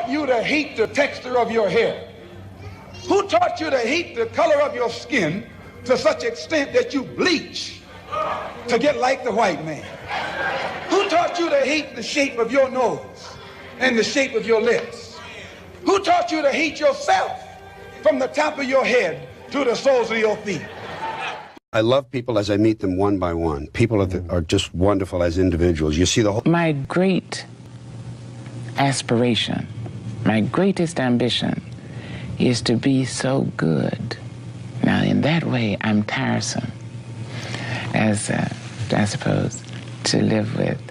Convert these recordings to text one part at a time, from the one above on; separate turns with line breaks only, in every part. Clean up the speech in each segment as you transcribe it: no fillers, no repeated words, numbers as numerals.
you to hate the texture of your hair? Who taught you to hate the color of your skin to such extent that you bleach to get like the white man? Who taught you to hate the shape of your nose and the shape of your lips? Who taught you to hate yourself from the top of your head to the soles of your feet?
I love people as I meet them one by one. People are just wonderful as individuals. You see the whole...
My great aspiration, my greatest ambition is to be so good. Now, in that way, I'm tiresome, as I suppose, to live with,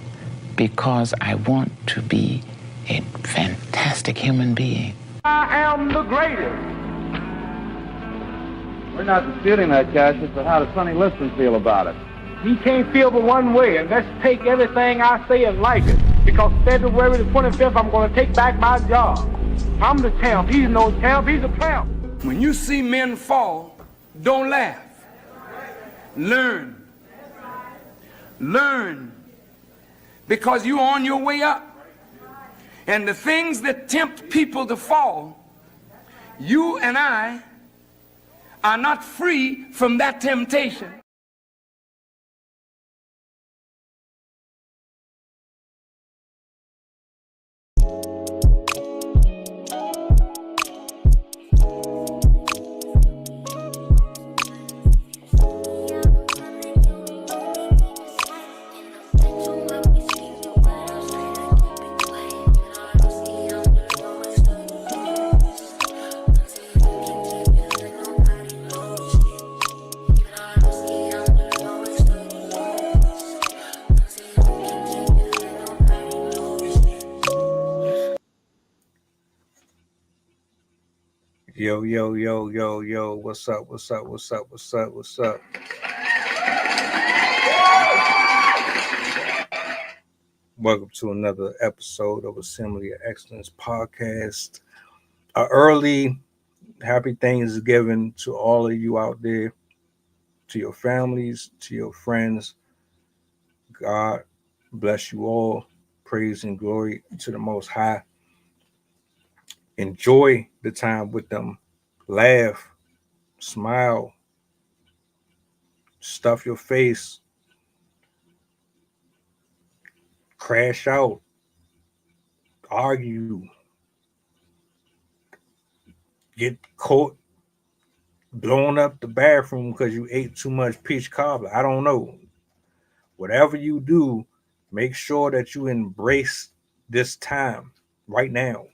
because I want to be a fantastic human being.
I am the greatest.
We're not disputing that, Cassius, but how does Sonny Liston feel about it?
He can't feel but one way, and let's take everything I say and like it. Because February the 25th, I'm going to take back my job. I'm the champ. He's no champ. He's a tramp.
When you see men fall, don't laugh. Learn. Learn. Because you're on your way up. And the things that tempt people to fall, you and I are not free from that temptation.
Yo, yo, yo, yo, yo, what's up, what's up, what's up, what's up, what's up? Welcome to another episode of Assembly of Excellence podcast. Early happy Thanksgiving to all of you out there, to your families, to your friends. God bless you all. Praise and glory to the Most High. Enjoy the time with them. Laugh, smile, stuff your face, crash out, argue, get caught blowing up the bathroom because you ate too much peach cobbler. I don't know. Whatever you do, make sure that you embrace this time right now.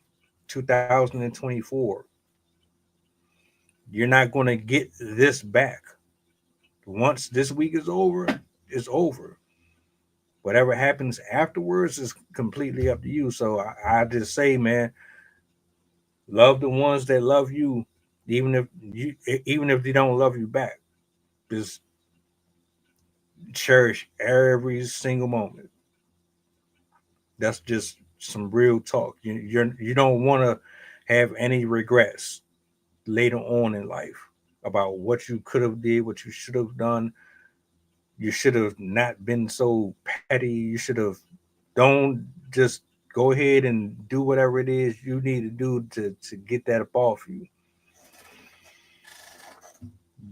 2024. You're not going to get this back. Once this week is over, it's over. Whatever happens afterwards is completely up to you. So I just say, man, love the ones that love you, even if they don't love you back. Just cherish every single moment. That's just some real talk. You don't want to have any regrets later on in life about what you could have did, what you should have done. You should have not been so petty. You should have don't just go ahead and do whatever it is you need to do to get that up off you.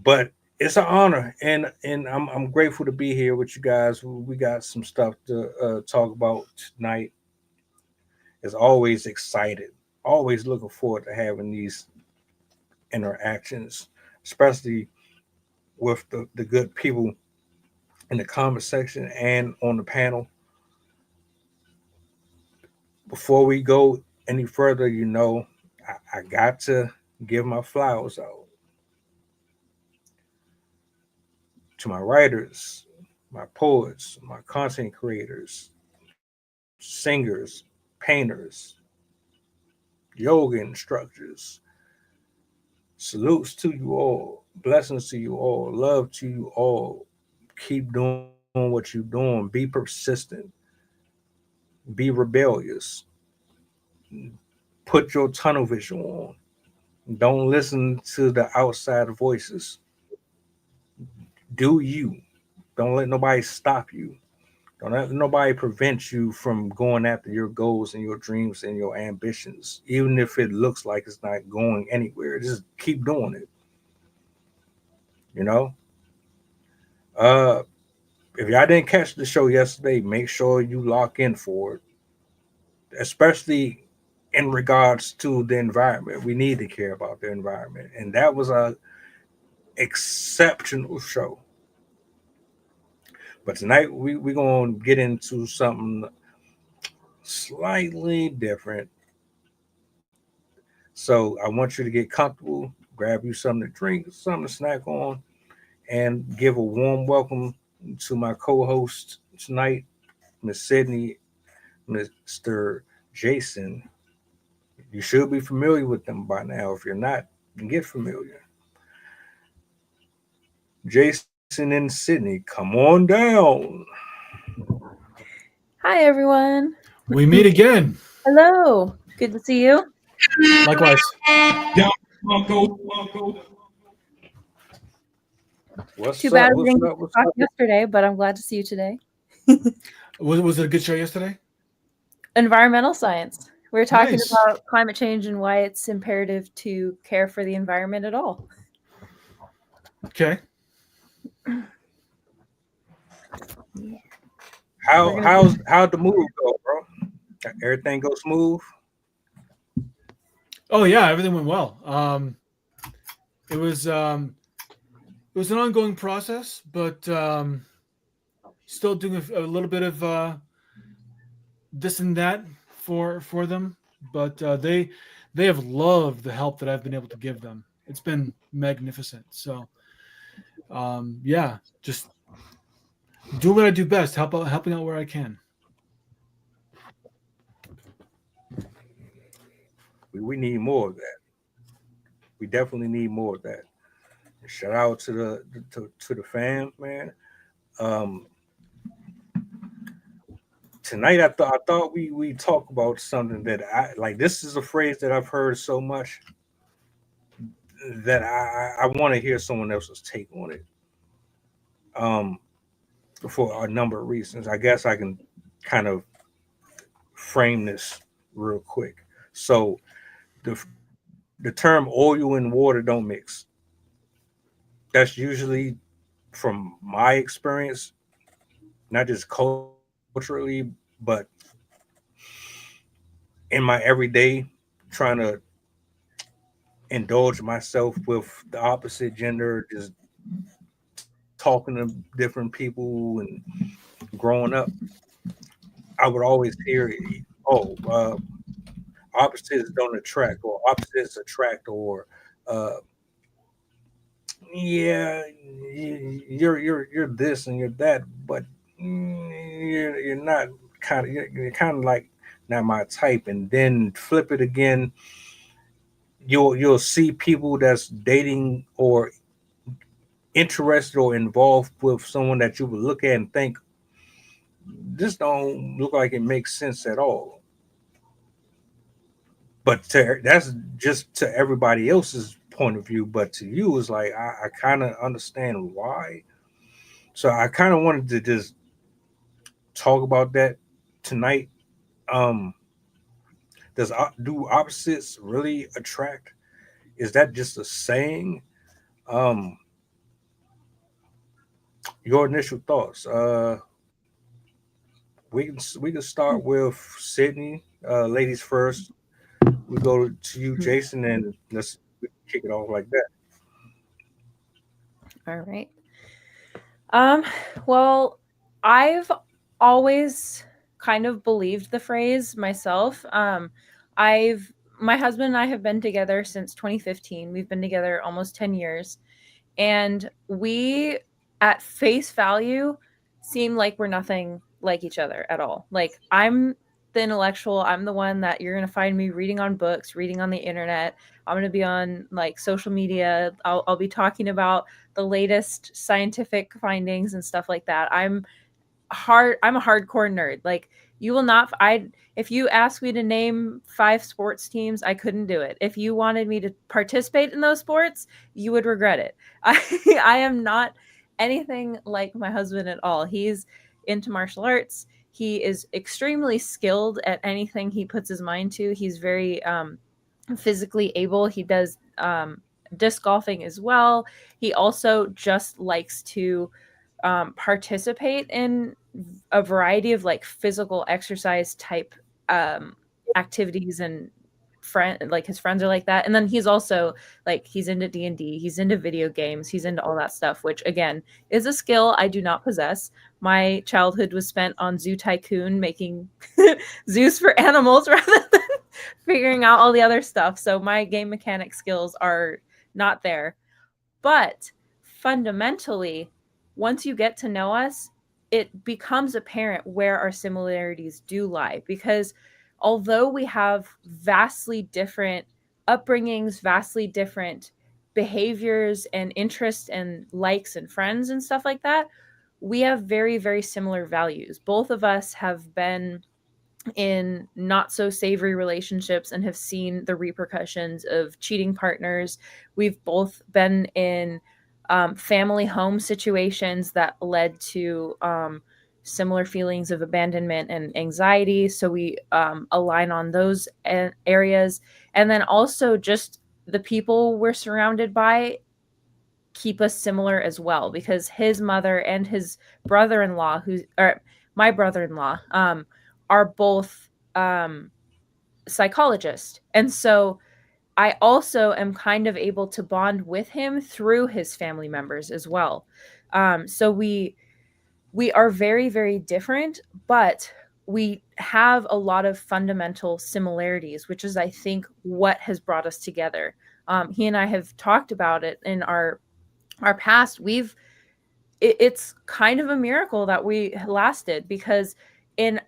But it's an honor, and I'm grateful to be here with you guys. We got some stuff to talk about tonight. As always, excited, always looking forward to having these interactions, especially with the good people in the comment section and on the panel. Before we go any further, I got to give my flowers out to my writers, my poets, my content creators, singers, painters, yoga instructors. Salutes to you all. Blessings to you all. Love to you all. Keep doing what you're doing. Be persistent. Be rebellious. Put your tunnel vision on. Don't listen to the outside voices. Do you. Don't let nobody stop you. Don't let nobody prevent you from going after your goals and your dreams and your ambitions, even if it looks like it's not going anywhere. Just keep doing it. You know. If y'all didn't catch the show yesterday, make sure you lock in for it, especially in regards to the environment. We need to care about the environment, and that was a exceptional show. But tonight we're gonna get into something slightly different. So I want you to get comfortable, grab you something to drink, something to snack on, and give a warm welcome to my co-host tonight, Miss Sydney, Mr. Jason. You should be familiar with them by now. If you're not, get familiar. Jason and Sydney, come on down.
Hi, everyone.
We meet again.
Hello. Good to see you.
Likewise.
Too bad we didn't talk yesterday, but I'm glad to see you today.
Was it a good show yesterday?
Environmental science. We were talking about climate change and why it's imperative to care for the environment at all.
Okay.
Yeah.
How'd the move go, bro? Everything go smooth?
Oh yeah, everything went well. It was an ongoing process, but still doing a little bit of this and that for them. But they have loved the help that I've been able to give them. It's been magnificent. So yeah, just do what I do best, helping out where I can.
We need more of that. We definitely need more of that. Shout out to the fans, man. Tonight I thought we talk about something that I like. This is a phrase that I've heard so much that I want to hear someone else's take on it. For a number of reasons. I guess I can kind of frame this real quick. So the term oil and water don't mix. That's usually, from my experience, not just culturally, but in my everyday, trying to indulge myself with the opposite gender, just talking to different people and growing up, I would always hear, opposites don't attract, or opposites attract, or yeah, you're this and you're that, but you're not you're kind of like not my type. And then flip it again, you'll see people that's dating or interested or involved with someone that you would look at and think, this don't look like it makes sense at all. But that's just to everybody else's point of view. But to you, it's like I kind of understand why. So I kind of wanted to just talk about that tonight. Do opposites really attract? Is that just a saying? Your initial thoughts. We can start with Sydney, ladies first. We go to you, Jason, and let's kick it off like that.
All right. Well, I've always kind of believed the phrase myself. My husband and I have been together since 2015. We've been together almost 10 years. And we, at face value, seem like we're nothing like each other at all. Like, I'm the intellectual. I'm the one that you're going to find me reading on books, reading on the internet. I'm going to be on like social media. I'll be talking about the latest scientific findings and stuff like that. I'm a hardcore nerd. Like, you will not, if you ask me to name 5 sports teams, I couldn't do it. If you wanted me to participate in those sports, you would regret it. I am not anything like my husband at all. He's into martial arts. He is extremely skilled at anything he puts his mind to. He's very physically able. He does disc golfing as well. He also just likes to participate in a variety of like physical exercise type activities, and his friends are like that. And then he's also like, he's into D&D, he's into video games, he's into all that stuff, which again is a skill I do not possess. My childhood was spent on Zoo Tycoon, making zoos for animals rather than figuring out all the other stuff. So my game mechanic skills are not there. But fundamentally, once you get to know us, it becomes apparent where our similarities do lie. Because although we have vastly different upbringings, vastly different behaviors and interests and likes and friends and stuff like that, we have very, very similar values. Both of us have been in not so savory relationships and have seen the repercussions of cheating partners. We've both been in family home situations that led to similar feelings of abandonment and anxiety. So we align on those areas. And then also just the people we're surrounded by keep us similar as well, because his mother and his brother-in-law, my brother-in-law, are both psychologists. And so I also am kind of able to bond with him through his family members as well. So we are very, very different, but we have a lot of fundamental similarities, which is, I think, what has brought us together. He and I have talked about it in our past. It's kind of a miracle that we lasted, because in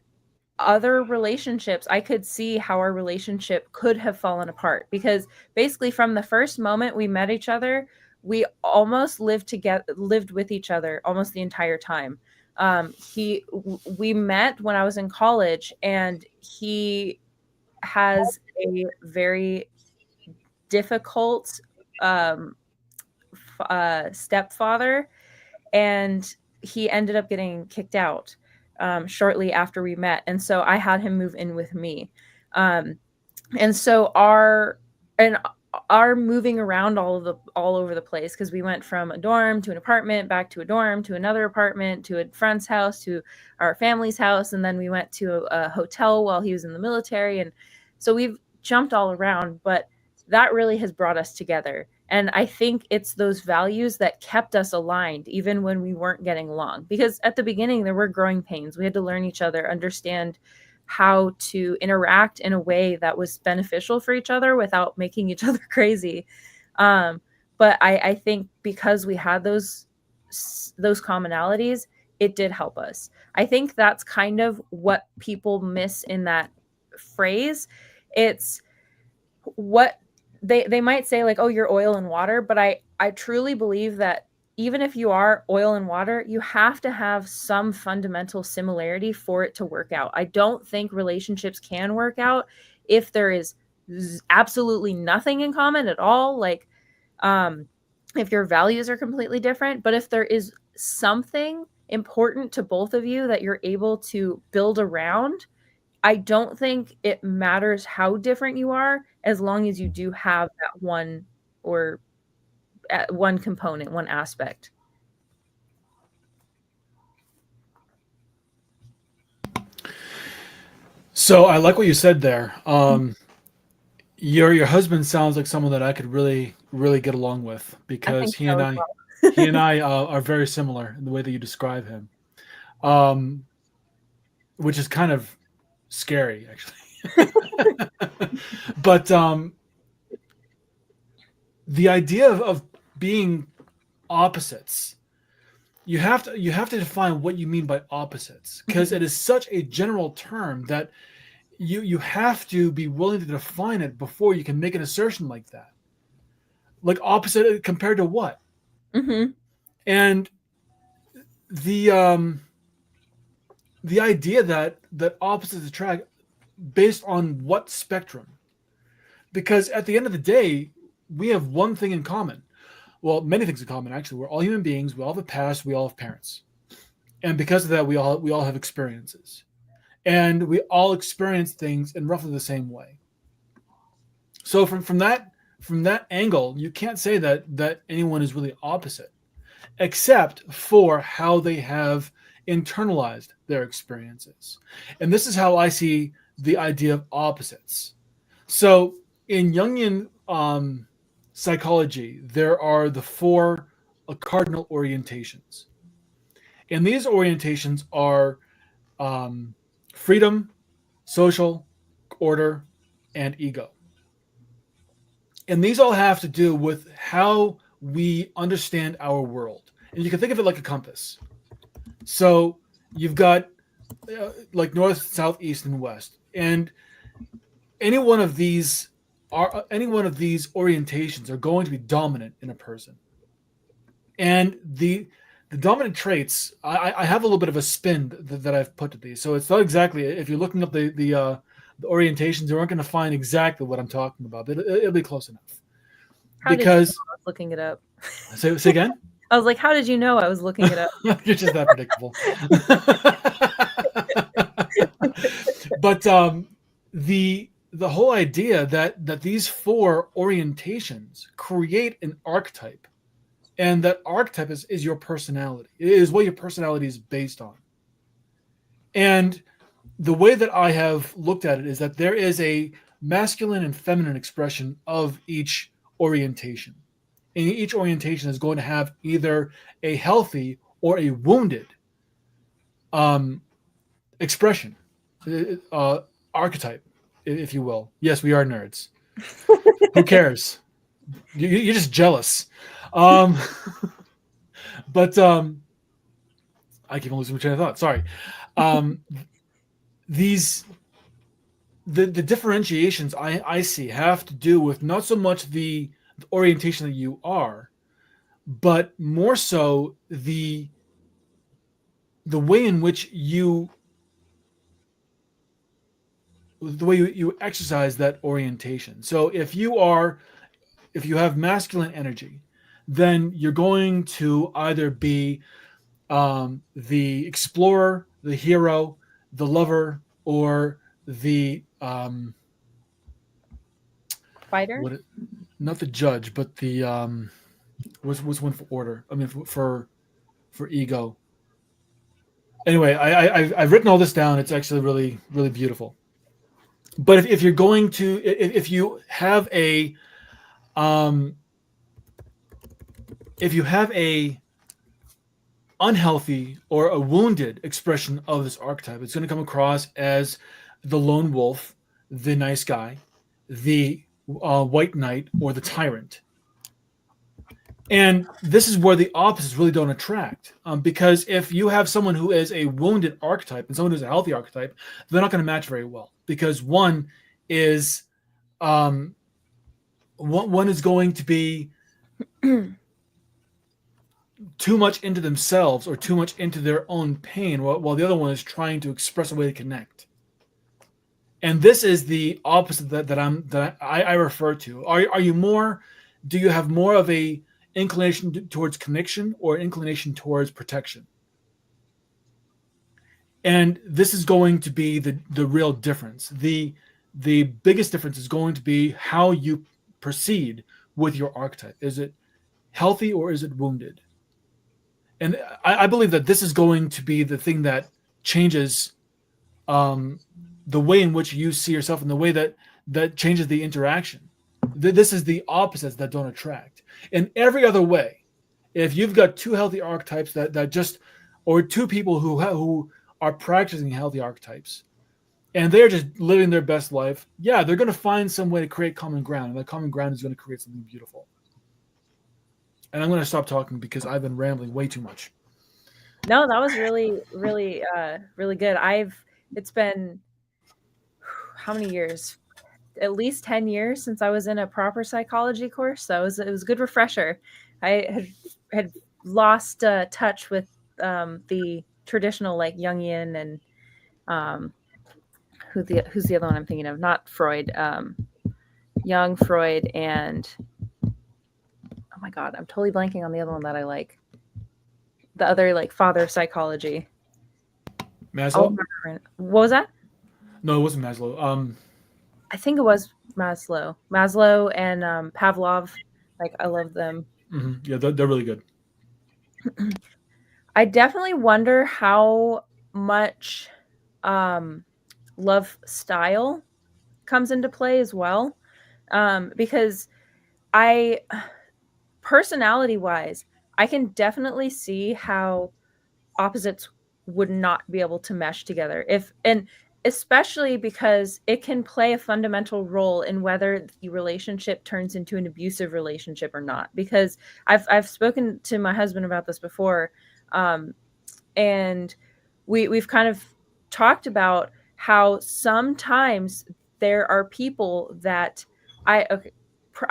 other relationships, I could see how our relationship could have fallen apart, because basically from the first moment we met each other, we almost lived with each other almost the entire time. We met when I was in college, and he has a very difficult stepfather, and he ended up getting kicked out shortly after we met. And so I had him move in with me. And so our moving around all over the place, because we went from a dorm to an apartment, back to a dorm, to another apartment, to a friend's house, to our family's house. And then we went to a hotel while he was in the military. And so we've jumped all around, but that really has brought us together. And I think it's those values that kept us aligned, even when we weren't getting along. Because at the beginning, there were growing pains. We had to learn each other, understand how to interact in a way that was beneficial for each other without making each other crazy. But I think because we had those commonalities, it did help us. I think that's kind of what people miss in that phrase. It's what they might say, like, oh, you're oil and water. But I truly believe that even if you are oil and water, you have to have some fundamental similarity for it to work out. I don't think relationships can work out if there is absolutely nothing in common at all. Like, if your values are completely different, but if there is something important to both of you that you're able to build around, I don't think it matters how different you are, as long as you do have that one component, one aspect.
So I like what you said there. Your husband sounds like someone that I could really, really get along with, because he and I are very similar in the way that you describe him, which is kind of scary, actually. But the idea of being opposites, you have to define what you mean by opposites, because it is such a general term that you have to be willing to define it before you can make an assertion like that. Like, opposite compared to what?
Mm-hmm.
And the idea that opposites attract, based on what spectrum? Because at the end of the day, we have one thing in common. Well, many things in common, actually. We're all human beings. We all have a past. We all have parents. and because of that, we all have experiences, and we all experience things in roughly the same way. So from that angle, you can't say that anyone is really opposite, except for how they have internalized their experiences. And this is how I see the idea of opposites. So in Jungian psychology, there are the four cardinal orientations. And these orientations are freedom, social, order, and ego. And these all have to do with how we understand our world. And you can think of it like a compass. So you've got like north, south, east, and west. And any one of these orientations are going to be dominant in a person. And the dominant traits, I have a little bit of a spin that I've put to these. So it's not exactly, if you're looking up the orientations, you aren't going to find exactly what I'm talking about, but it'll be close enough.
How
because
did you know I was looking it up?
Say again?
I was like, how did you know I was looking it up?
You're just that predictable. But the whole idea that these four orientations create an archetype, and that archetype is your personality. It is what your personality is based on. And the way that I have looked at it is that there is a masculine and feminine expression of each orientation. And each orientation is going to have either a healthy or a wounded expression, archetype, if you will. Yes, we are nerds. Who cares? You're just jealous. But I keep on losing my train of thought. Sorry. The differentiations I see have to do with not so much the orientation that you are, but more so the way in which you exercise that orientation. So if you have masculine energy, then you're going to either be the explorer, the hero, the lover, or the
fighter.
Not the judge, but the what's one for order? I mean for ego. Anyway, I've written all this down. It's actually really, really beautiful. But if you're going to, if you have a unhealthy or a wounded expression of this archetype, it's going to come across as the lone wolf, the nice guy, the white knight, or the tyrant. And this is where the opposites really don't attract, because if you have someone who is a wounded archetype and someone who's a healthy archetype, they're not going to match very well, because one is going to be too much into themselves or too much into their own pain, while the other one is trying to express a way to connect. And this is the opposite that I refer to. Are you more? Do you have more of a inclination towards connection or inclination towards protection? And this is going to be the real difference. The biggest difference is going to be how you proceed with your archetype. Is it healthy or is it wounded? And I believe that this is going to be the thing that changes the way in which you see yourself, and the way that changes the interaction. This is the opposites that don't attract. In every other way, if you've got two healthy archetypes that just, or two people who are practicing healthy archetypes, and they're just living their best life, yeah, they're going to find some way to create common ground, and that common ground is going to create something beautiful. And I'm going to stop talking because I've been rambling way too much.
No, that was really, really, really good. It's been how many years? At least 10 years since I was in a proper psychology course. So it was a good refresher. I had lost touch with the traditional, like, Jungian and who's the other one I'm thinking of? Not Freud. Jung, Freud, and oh my God, I'm totally blanking on the other one that I like. The other, like, father of psychology.
Maslow?
What was that?
No, it wasn't Maslow.
I think it was Maslow. Maslow and Pavlov. Like, I love them.
Yeah, they're really good.
I definitely wonder how much love style comes into play as well. Because personality wise, I can definitely see how opposites would not be able to mesh together, and especially because it can play a fundamental role in whether the relationship turns into an abusive relationship or not. Because I've spoken to my husband about this before, and we've kind of talked about how sometimes there are people that I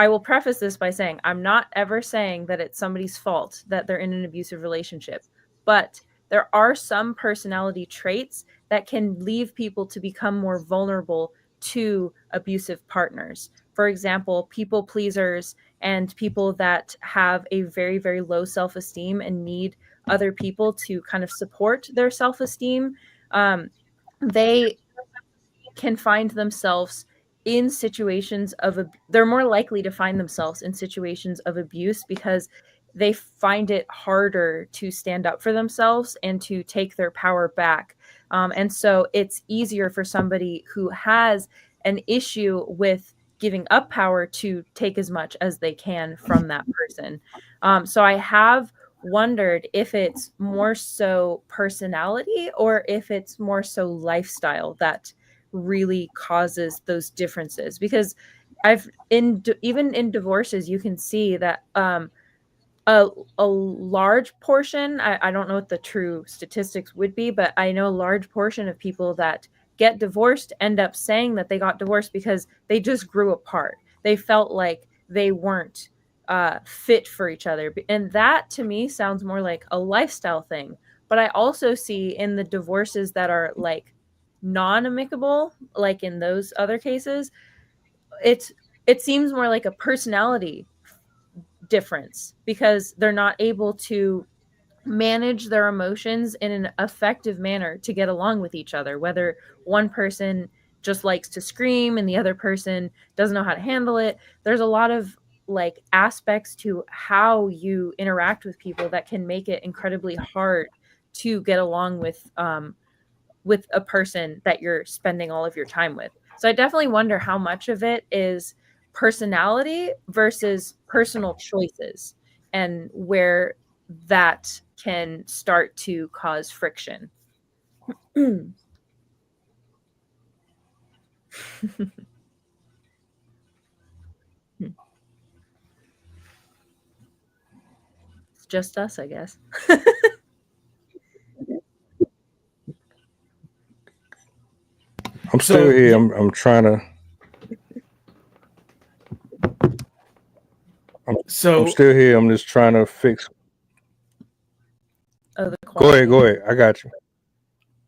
will preface this by saying I'm not ever saying that it's somebody's fault that they're in an abusive relationship, but there are some personality traits that can leave people to become more vulnerable to abusive partners. For example, people pleasers and people that have a very, very low self-esteem and need other people to kind of support their self-esteem. They can find themselves in situations of they're more likely to find themselves in situations of abuse because they find it harder to stand up for themselves and to take their power back. And so it's easier for somebody who has an issue with giving up power to take as much as they can from that person. So I have wondered if it's more so personality or if it's more so lifestyle that really causes those differences. Because even in divorces you can see that a large portion, I don't know what the true statistics would be, but I know a large portion of people that get divorced end up saying that they got divorced because they just grew apart. They felt like they weren't fit for each other. And that to me sounds more like a lifestyle thing. But I also see in the divorces that are like non-amicable, like in those other cases, it seems more like a personality difference because they're not able to manage their emotions in an effective manner to get along with each other, whether one person just likes to scream and the other person doesn't know how to handle it. There's a lot of like aspects to how you interact with people that can make it incredibly hard to get along with a person that you're spending all of your time with. So I definitely wonder how much of it is personality versus personal choices and where that can start to cause friction. It's just us, I guess.
I'm still here. I'm trying to. I'm still here. I'm just trying to fix.
Oh,
go ahead. I got you.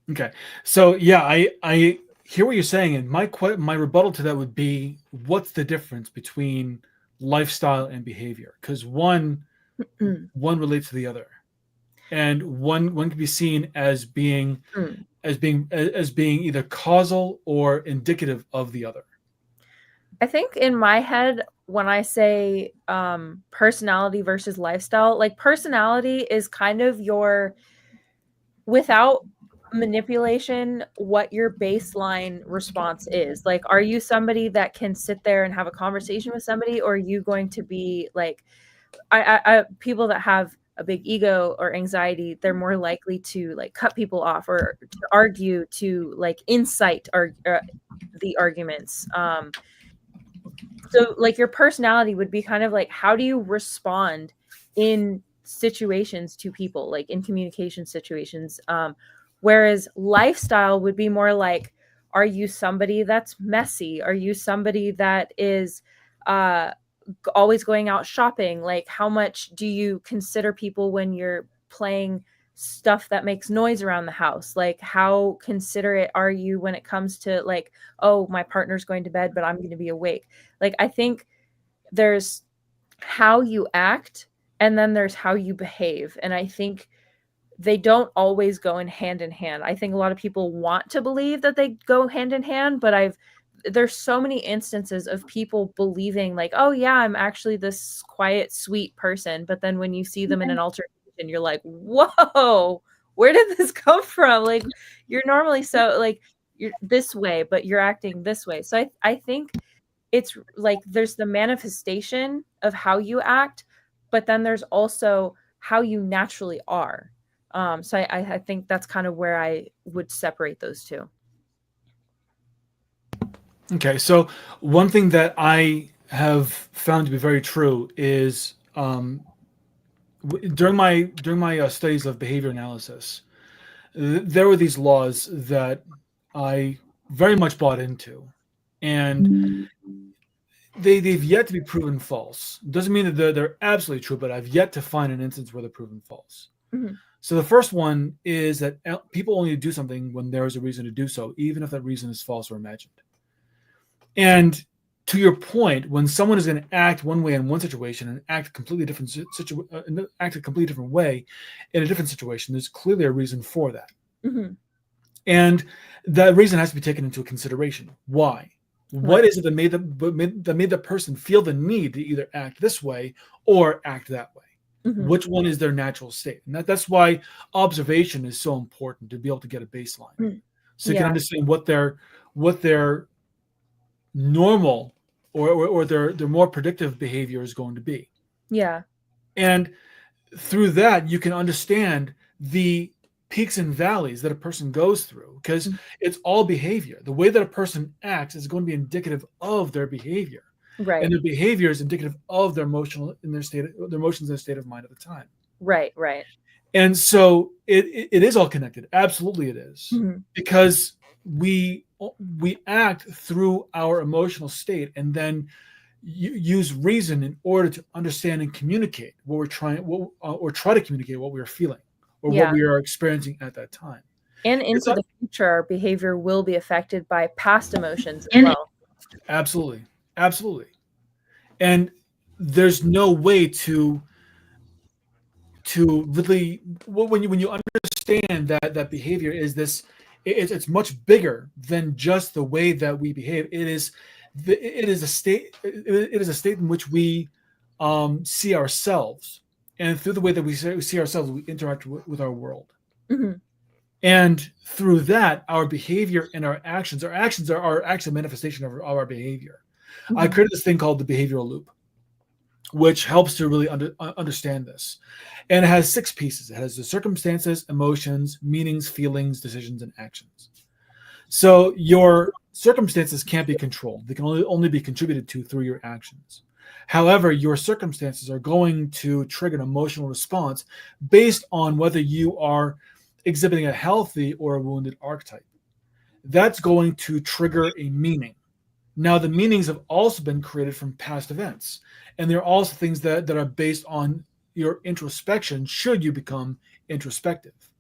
Okay. So yeah, I hear what you're saying, and my rebuttal to that would be, what's the difference between lifestyle and behavior? Because one relates to the other, and one can be seen as being either causal or indicative of the other.
I think in my head, when I say personality versus lifestyle, like personality is kind of your, without manipulation, what your baseline response is. Like, are you somebody that can sit there and have a conversation with somebody, or are you going to be like, I people that have a big ego or anxiety, they're more likely to like cut people off or to argue, to like incite the arguments. So like your personality would be kind of like, how do you respond in situations to people, like in communication situations? Whereas lifestyle would be more like, are you somebody that's messy? Are you somebody that is always going out shopping? Like, how much do you consider people when you're playing stuff that makes noise around the house? Like, how considerate are you when it comes to like, oh, my partner's going to bed, but I'm going to be awake? Like, I think there's how you act and then there's how you behave. And I think they don't always go in hand. I think a lot of people want to believe that they go hand in hand, but there's so many instances of people believing like, oh yeah, I'm actually this quiet, sweet person. But then when you see them in an altercation, you're like, whoa, where did this come from? Like, you're normally so like you're this way, but you're acting this way. So I think it's like there's the manifestation of how you act, but then there's also how you naturally are. So I think that's kind of where I would separate those two.
Okay, so one thing that I have found to be very true is during my studies of behavior analysis, there were these laws that I very much bought into, and they've yet to be proven false. Doesn't mean that they're absolutely true, but I've yet to find an instance where they're proven false.
Mm-hmm.
So the first one is that people only do something when there is a reason to do so, even if that reason is false or imagined. And to your point, when someone is going to act one way in one situation and act a completely different way in a different situation, there's clearly a reason for that.
Mm-hmm.
And that reason has to be taken into consideration. Why? What is it that made the person feel the need to either act this way or act that way?
Mm-hmm.
Which one is their natural state? And that's why observation is so important, to be able to get a baseline. Mm-hmm. So you can understand what their normal or their more predictive behavior is going to be.
Yeah.
And through that, you can understand the peaks and valleys that a person goes through, because it's all behavior. The way that a person acts is going to be indicative of their behavior.
Right.
And their behavior is indicative of their emotions in their state of mind at the time.
Right, right.
And so it is all connected. Absolutely it is. Mm-hmm. Because we act through our emotional state and then use reason in order to understand and communicate what we're trying, or try to communicate what we're feeling or what we are experiencing at that time.
And into the future, our behavior will be affected by past emotions as well.
Absolutely. Absolutely. And there's no way to really, when you understand that behavior is this, it's much bigger than just the way that we behave. It is a state in which we see ourselves, and through the way that we see ourselves, we interact with our world.
Mm-hmm.
And through that, our behavior and our actions are actually a manifestation of our behavior. Mm-hmm. I created this thing called the behavioral loop, which helps to really understand this. And it has 6 pieces. It has the circumstances, emotions, meanings, feelings, decisions, and actions. So your circumstances can't be controlled. They can only be contributed to through your actions. However, your circumstances are going to trigger an emotional response based on whether you are exhibiting a healthy or a wounded archetype. That's going to trigger a meaning. Now, the meanings have also been created from past events. And there are also things that are based on your introspection, should you become introspective.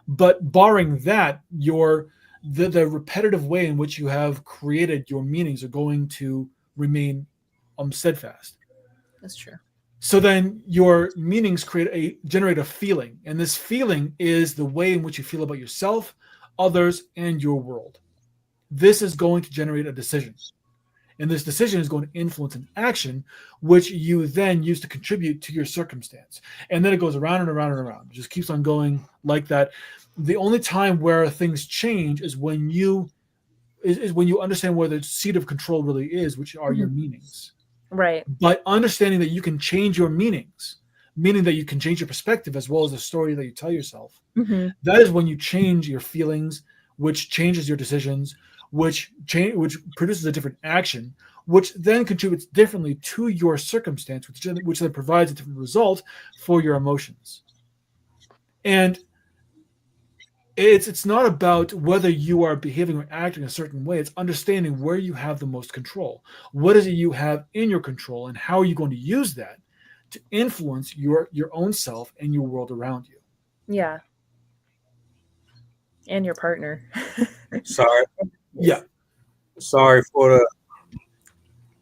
But barring that, the repetitive way in which you have created your meanings are going to remain steadfast.
That's true.
So then your meanings generate a feeling. And this feeling is the way in which you feel about yourself, others, and your world. This is going to generate a decision. And this decision is going to influence an action, which you then use to contribute to your circumstance. And then it goes around and around and around. It just keeps on going like that. The only time where things change is when you understand where the seat of control really is, which are your meanings.
Right.
But understanding that you can change your meanings, meaning that you can change your perspective as well as the story that you tell yourself.
Mm-hmm.
That is when you change your feelings, which changes your decisions, which produces a different action, which then contributes differently to your circumstance, which then provides a different result for your emotions. And it's not about whether you are behaving or acting a certain way. It's understanding where you have the most control. What is it you have in your control, and how are you going to use that to influence your own self and your world around you?
Yeah. And your partner.
Sorry.
Yeah.
Sorry for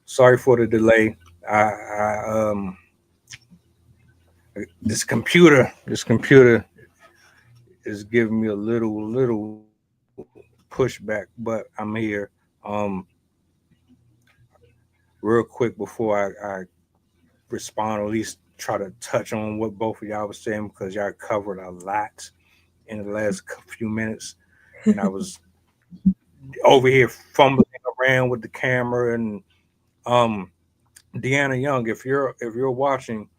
the delay. This computer is giving me a little pushback, but I'm here. Um, Real quick before I respond, or at least try to touch on what both of y'all was saying because y'all covered a lot in the last few minutes, and I was over here fumbling around with the camera. And um, Deanna Young, if you're watching,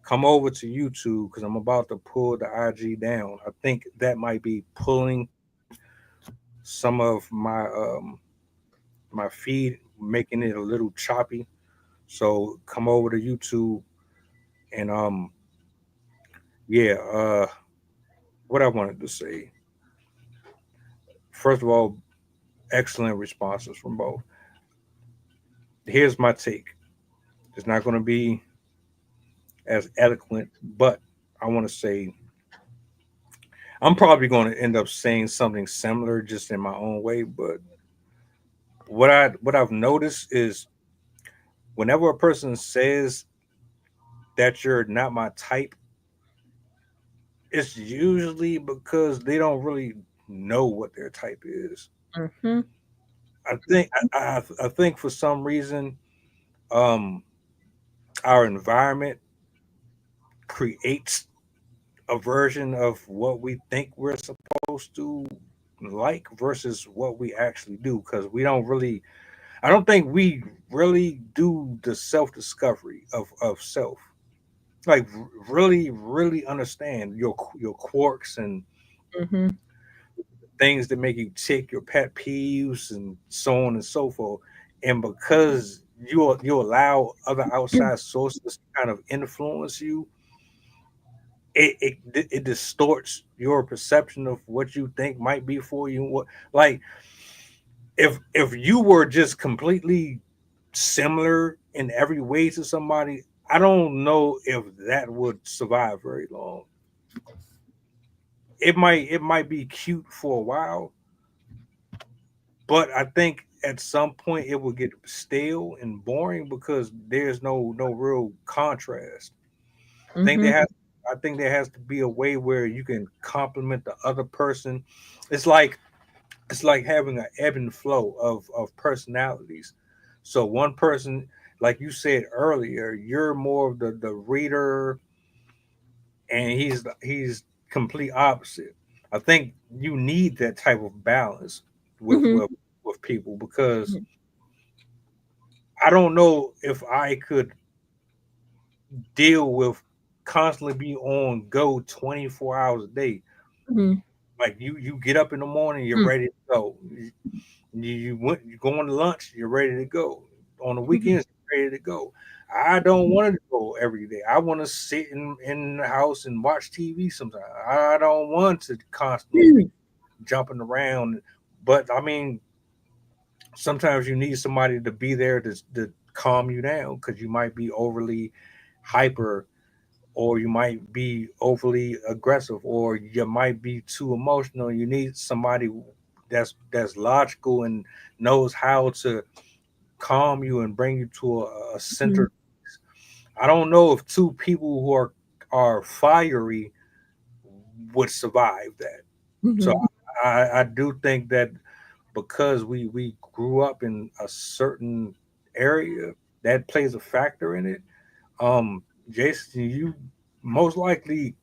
come over to YouTube because I'm about to pull the IG down. I think that might be pulling some of my feed, making it a little choppy. So come over to YouTube and yeah, what I wanted to say. First of all, excellent responses from both. Here's my take. It's not going to be as eloquent, but I want to say I'm probably going to end up saying something similar just in my own way. But what I've noticed is whenever a person says that you're not my type, it's usually because they don't really know what their type is.
Mm-hmm.
I think for some reason, um, our environment creates a version of what we think we're supposed to like versus what we actually do because we don't really, I don't think we really do the self discovery of self, like really understand your quirks and
Mm-hmm.
things that make you tick, your pet peeves and so on and so forth. And because you allow other outside sources to kind of influence you, it distorts your perception of what you think might be for you. What, like, if you were just completely similar in every way to somebody, I don't know if that would survive very long. It might be cute for a while, but I think at some point it will get stale and boring because there's no real contrast. I think
Mm-hmm.
there has I think there has to be a way where you can compliment the other person. It's like it's like having an ebb and flow of personalities. So one person, like you said earlier, you're more of the reader, and he's complete opposite. I think you need that type of balance with
Mm-hmm.
with people because I don't know if I could deal with constantly be on go 24 hours a day.
Mm-hmm.
Like you get up in the morning, you're ready to go. You going to lunch, you're ready to go. On the
Mm-hmm.
weekends, you're ready to go. I don't want to go every day. I want to sit in the house and watch TV sometimes. I don't want to constantly be jumping around. But I mean, sometimes you need somebody to be there to calm you down because you might be overly hyper, or you might be overly aggressive, or you might be too emotional. You need somebody that's logical and knows how to calm you and bring you to a
Mm-hmm.
center. I don't know if two people who are fiery would survive that. So
Mm-hmm.
I do think that because we grew up in a certain area, that plays a factor in it. Um, Jason, you most likely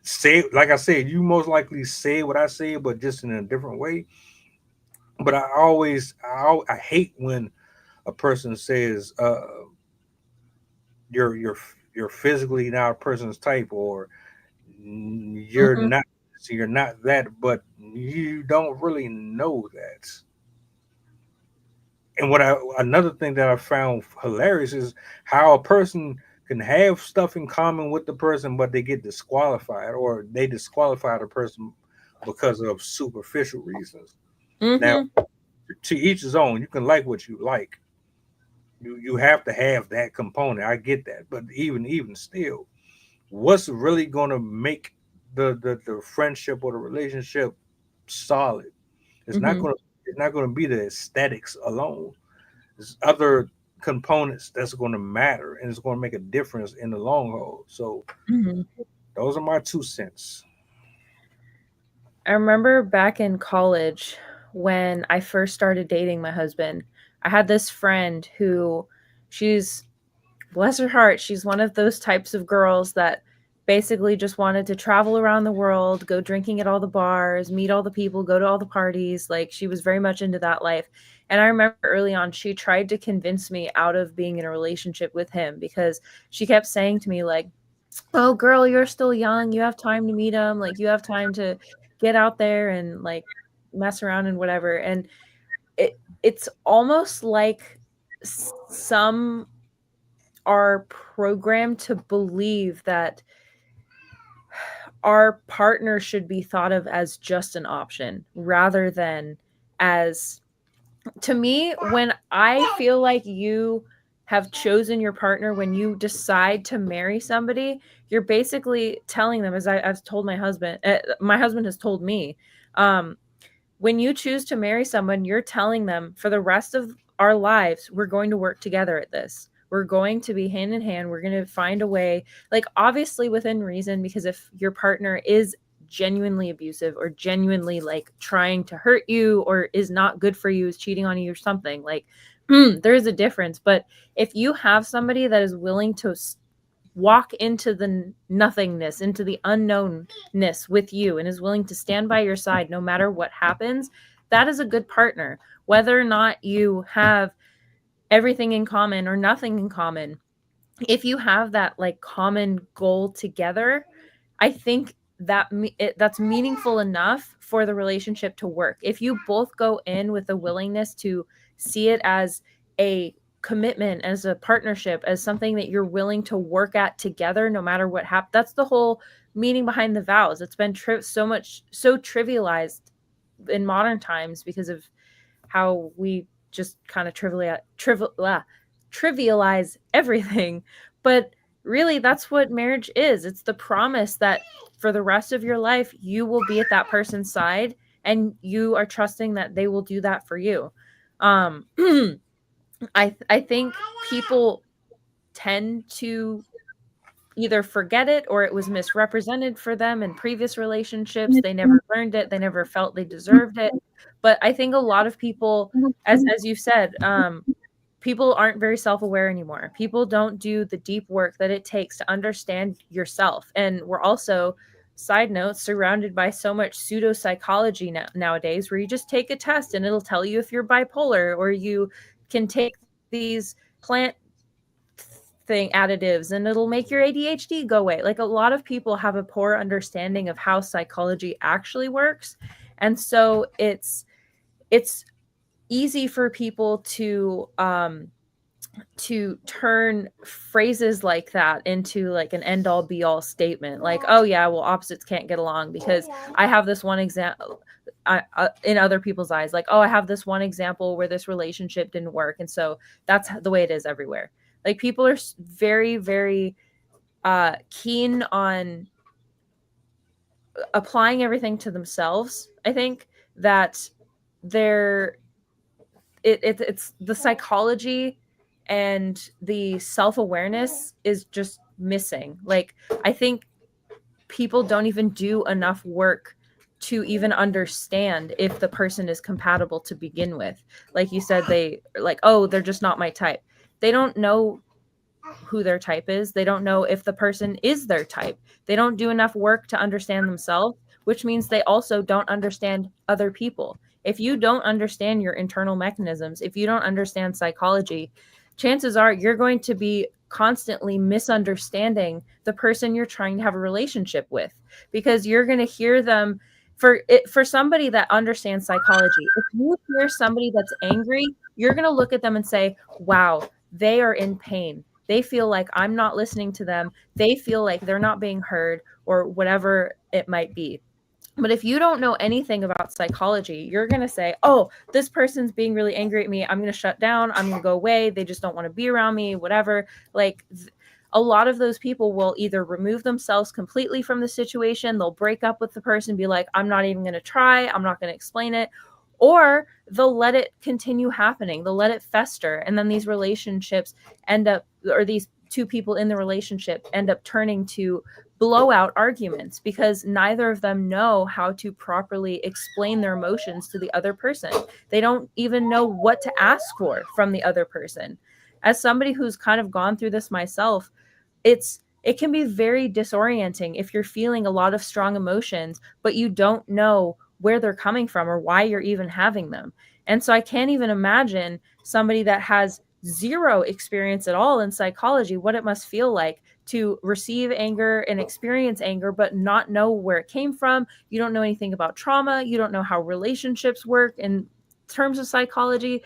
say, like I said, you most likely say what I say, but just in a different way. But I hate when a person says you're you're physically not a person's type, or you're
Mm-hmm.
not you're not that, but you don't really know that. And another thing that I found hilarious is how a person can have stuff in common with the person, but they get disqualified, or they disqualify the person because of superficial reasons. Now,
Mm-hmm.
to each his own. You can like what you like. You have to have that component. I get that, but even still, what's really going to make the friendship or the relationship solid? It's not
Mm-hmm.
going to it's not going to be the aesthetics alone. There's other components that's going to matter, and it's going to make a difference in the long haul. So
Mm-hmm.
those are my 2 cents.
I remember back in college when I first started dating my husband, I had this friend who she's, bless her heart, she's one of those types of girls that basically just wanted to travel around the world, go drinking at all the bars, meet all the people, go to all the parties. Like she was very much into that life. And I remember early on, she tried to convince me out of being in a relationship with him because she kept saying to me, like, oh, girl, you're still young. You have time to meet him. Like, you have time to get out there and like mess around and whatever. And it's almost like some are programmed to believe that our partner should be thought of as just an option rather than as, to me, when I feel like you have chosen your partner, when you decide to marry somebody, you're basically telling them, as I've told my husband has told me, when you choose to marry someone, you're telling them for the rest of our lives, we're going to work together at this. We're going to be hand in hand. We're going to find a way, like obviously within reason, because if your partner is genuinely abusive or genuinely like trying to hurt you or is not good for you, is cheating on you or something, like there is a difference. But if you have somebody that is willing to walk into the nothingness, into the unknownness with you, and is willing to stand by your side no matter what happens, that is a good partner. Whether or not you have everything in common or nothing in common, if you have that like common goal together, I think that that's meaningful enough for the relationship to work. If you both go in with a willingness to see it as a commitment, as a partnership, as something that you're willing to work at together no matter what happens. That's the whole meaning behind the vows. It's been so trivialized in modern times because of how we just kind of trivialize everything. But really, that's what marriage is. It's the promise that for the rest of your life, you will be at that person's side and you are trusting that they will do that for you. I think people tend to either forget it or it was misrepresented for them in previous relationships. They never learned it. They never felt they deserved it. But I think a lot of people, as you said, people aren't very self-aware anymore. People don't do the deep work that it takes to understand yourself. And we're also, side note, surrounded by so much pseudo psychology nowadays, where you just take a test and it'll tell you if you're bipolar, or you can take these plant thing additives and it'll make your ADHD go away. Like a lot of people have a poor understanding of how psychology actually works. And so it's easy for people to turn phrases like that into like an end all be all statement. Like, oh yeah, well, opposites can't get along because I have this one example in other people's eyes, like, oh, I have this one example where this relationship didn't work. And so that's the way it is everywhere. Like people are very, very keen on applying everything to themselves. I think that it's the psychology and the self-awareness is just missing. Like I think people don't even do enough work to even understand if the person is compatible to begin with. Like you said, they like, oh, they're just not my type. They don't know who their type is. They don't know if the person is their type. They don't do enough work to understand themselves, which means they also don't understand other people. If you don't understand your internal mechanisms, if you don't understand psychology, chances are you're going to be constantly misunderstanding the person you're trying to have a relationship with, because you're going to hear them for somebody that understands psychology. If you hear somebody that's angry, you're going to look at them and say, wow, they are in pain. They feel like I'm not listening to them. They feel like they're not being heard, or whatever it might be. But if you don't know anything about psychology, you're going to say, oh, this person's being really angry at me. I'm going to shut down. I'm going to go away. They just don't want to be around me, whatever. Like a lot of those people will either remove themselves completely from the situation. They'll break up with the person, be like, I'm not even going to try. I'm not going to explain it. Or they'll let it continue happening. They'll let it fester. And then these relationships end up, or these two people in the relationship end up turning to blowout arguments because neither of them know how to properly explain their emotions to the other person. They don't even know what to ask for from the other person. As somebody who's kind of gone through this myself, it can be very disorienting if you're feeling a lot of strong emotions, but you don't know where they're coming from or why you're even having them. And so I can't even imagine somebody that has zero experience at all in psychology, what it must feel like to receive anger and experience anger, but not know where it came from. You don't know anything about trauma. You don't know how relationships work in terms of psychology.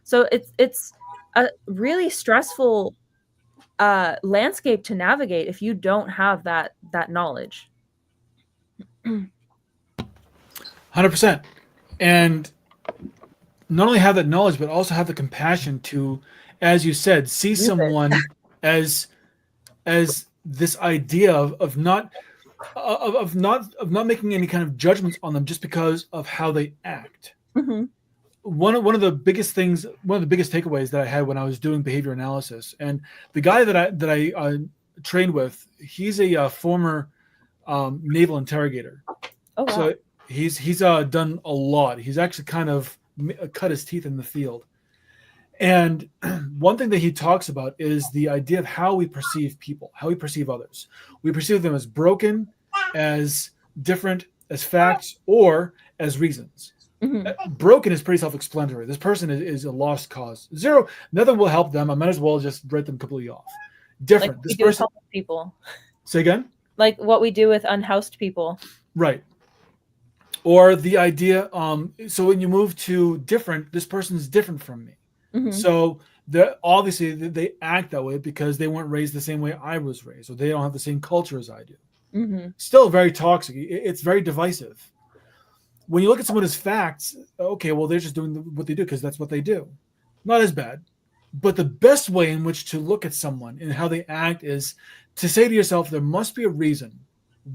So it's a really stressful landscape to navigate if you don't have that knowledge.
100%. And not only have that knowledge, but also have the compassion to, as you said, see someone as this idea of not making any kind of judgments on them just because of how they act.
Mm-hmm.
One of the biggest takeaways that I had when I was doing behavior analysis, and the guy that I trained with, he's a former naval interrogator.
Oh, wow.
So he's done a lot. He's actually kind of cut his teeth in the field. And one thing that he talks about is the idea of how we perceive people, how we perceive others. We perceive them as broken, as different, as facts, or as reasons. Mm-hmm. Broken is pretty self-explanatory. This person is a lost cause. Zero, nothing will help them. I might as well just write them completely off. Different.
Like
this person.
People.
Say again?
Like what we do with unhoused people.
Right. Or the idea, so when you move to different, this person is different from me. Mm-hmm. So obviously they act that way because they weren't raised the same way I was raised, or they don't have the same culture as I do. Mm-hmm. Still very toxic. It's very divisive. When you look at someone as facts, okay, well, they're just doing what they do because that's what they do. Not as bad. But the best way in which to look at someone and how they act is to say to yourself, there must be a reason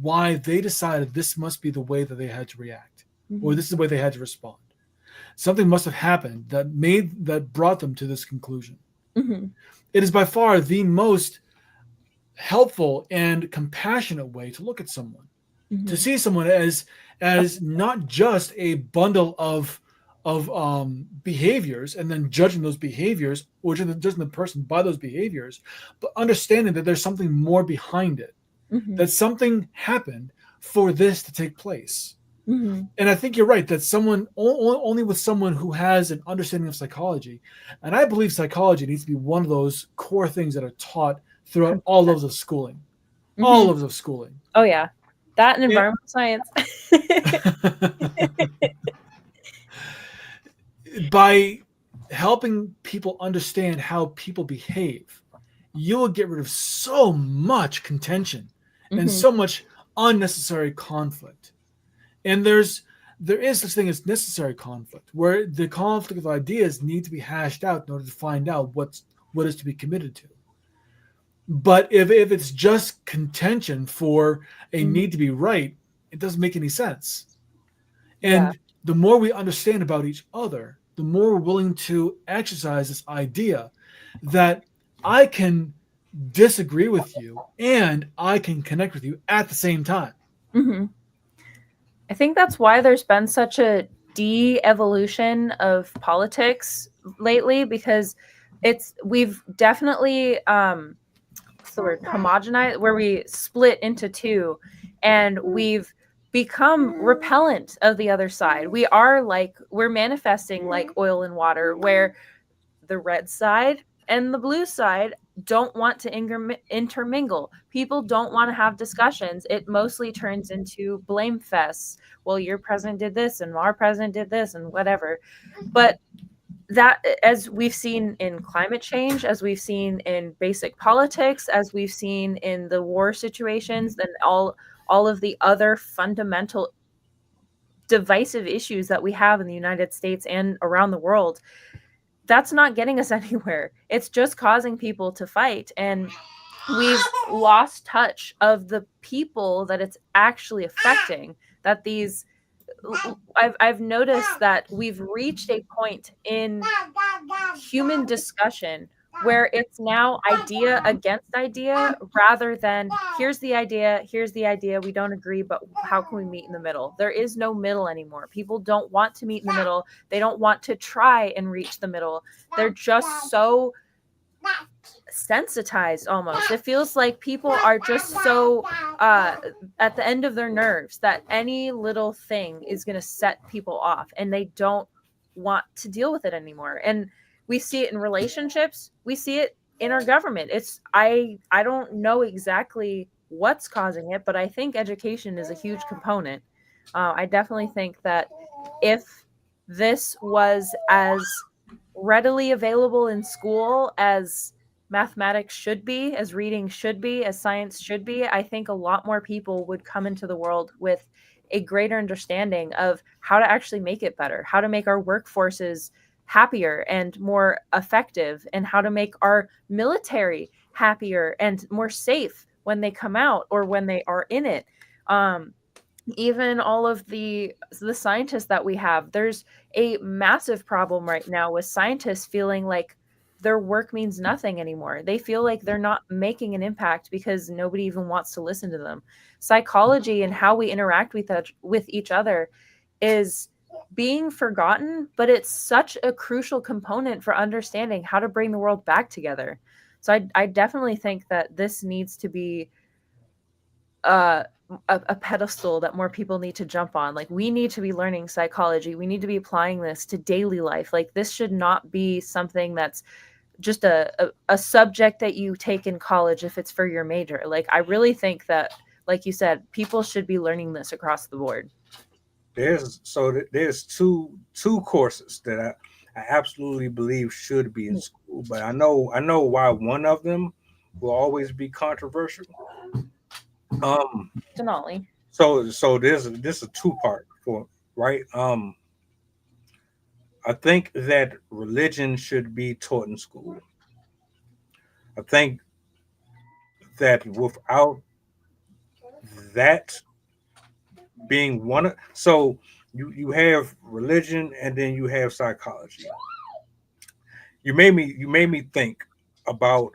why they decided this must be the way that they had to react, mm-hmm. or this is the way they had to respond. Something must have happened that brought them to this conclusion. Mm-hmm. It is by far the most helpful and compassionate way to look at someone, mm-hmm. to see someone as not just a bundle of behaviors and then judging those behaviors or judging the person by those behaviors, but understanding that there's something more behind it, mm-hmm. that something happened for this to take place. Mm-hmm. And I think you're right that only with someone who has an understanding of psychology, and I believe psychology needs to be one of those core things that are taught throughout all levels of schooling. Mm-hmm. All levels of schooling.
Oh yeah. That and environmental science.
By helping people understand how people behave, you will get rid of so much contention, mm-hmm. and so much unnecessary conflict. And there is such thing as necessary conflict, where the conflict of ideas need to be hashed out in order to find out what is to be committed to. But if it's just contention for a mm-hmm. need to be right, it doesn't make any sense. And the more we understand about each other, the more we're willing to exercise this idea that I can disagree with you and I can connect with you at the same time.
Mm-hmm. I think that's why there's been such a de-evolution of politics lately, because we've definitely what's the word, homogenized, where we split into two, and we've become repellent of the other side. We're manifesting like oil and water, where the red side and the blue side don't want to intermingle. People don't want to have discussions. It mostly turns into blame fests. Well, your president did this and our president did this and whatever. But that, as we've seen in climate change, as we've seen in basic politics, as we've seen in the war situations, then all of the other fundamental divisive issues that we have in the United States and around the world, that's not getting us anywhere. It's just causing people to fight. And we've lost touch of the people that it's actually affecting. I've noticed that we've reached a point in human discussion where it's now idea against idea rather than here's the idea, we don't agree, but how can we meet in the middle? There is no middle anymore. People don't want to meet in the middle. They don't want to try and reach the middle. They're just so sensitized almost. It feels like people are just so at the end of their nerves that any little thing is going to set people off, and they don't want to deal with it anymore. And we see it in relationships, we see it in our government. It's I don't know exactly what's causing it, but I think education is a huge component. I definitely think that if this was as readily available in school as mathematics should be, as reading should be, as science should be, I think a lot more people would come into the world with a greater understanding of how to actually make it better, how to make our workforces happier and more effective, and how to make our military happier and more safe when they come out or when they are in it. Even all of the scientists that we have, there's a massive problem right now with scientists feeling like their work means nothing anymore. They feel like they're not making an impact because nobody even wants to listen to them. Psychology and how we interact with each other is being forgotten, but it's such a crucial component for understanding how to bring the world back together. So I definitely think that this needs to be a pedestal that more people need to jump on. Like, we need to be learning psychology. We need to be applying this to daily life. Like, this should not be something that's just a subject that you take in college if it's for your major. Like, I really think that, like you said, people should be learning this across the board.
There's two courses that I absolutely believe should be in school, but I know why one of them will always be controversial.
Denali.
So there's this a two part for right. I think that religion should be taught in school. I think that without that being one, so you have religion and then you have psychology. You made me think about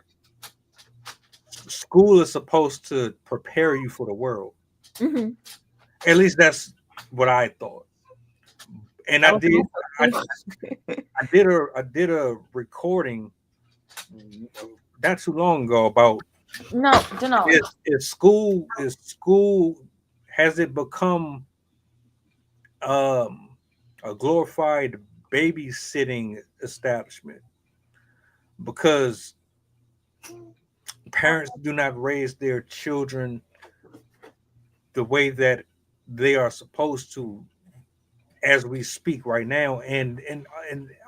school is supposed to prepare you for the world.
Mm-hmm.
At least that's what I thought. And I did I, I did a recording not too long ago about
No, Denali.
is school has it become um a glorified babysitting establishment because parents do not raise their children the way that they are supposed to as we speak right now, and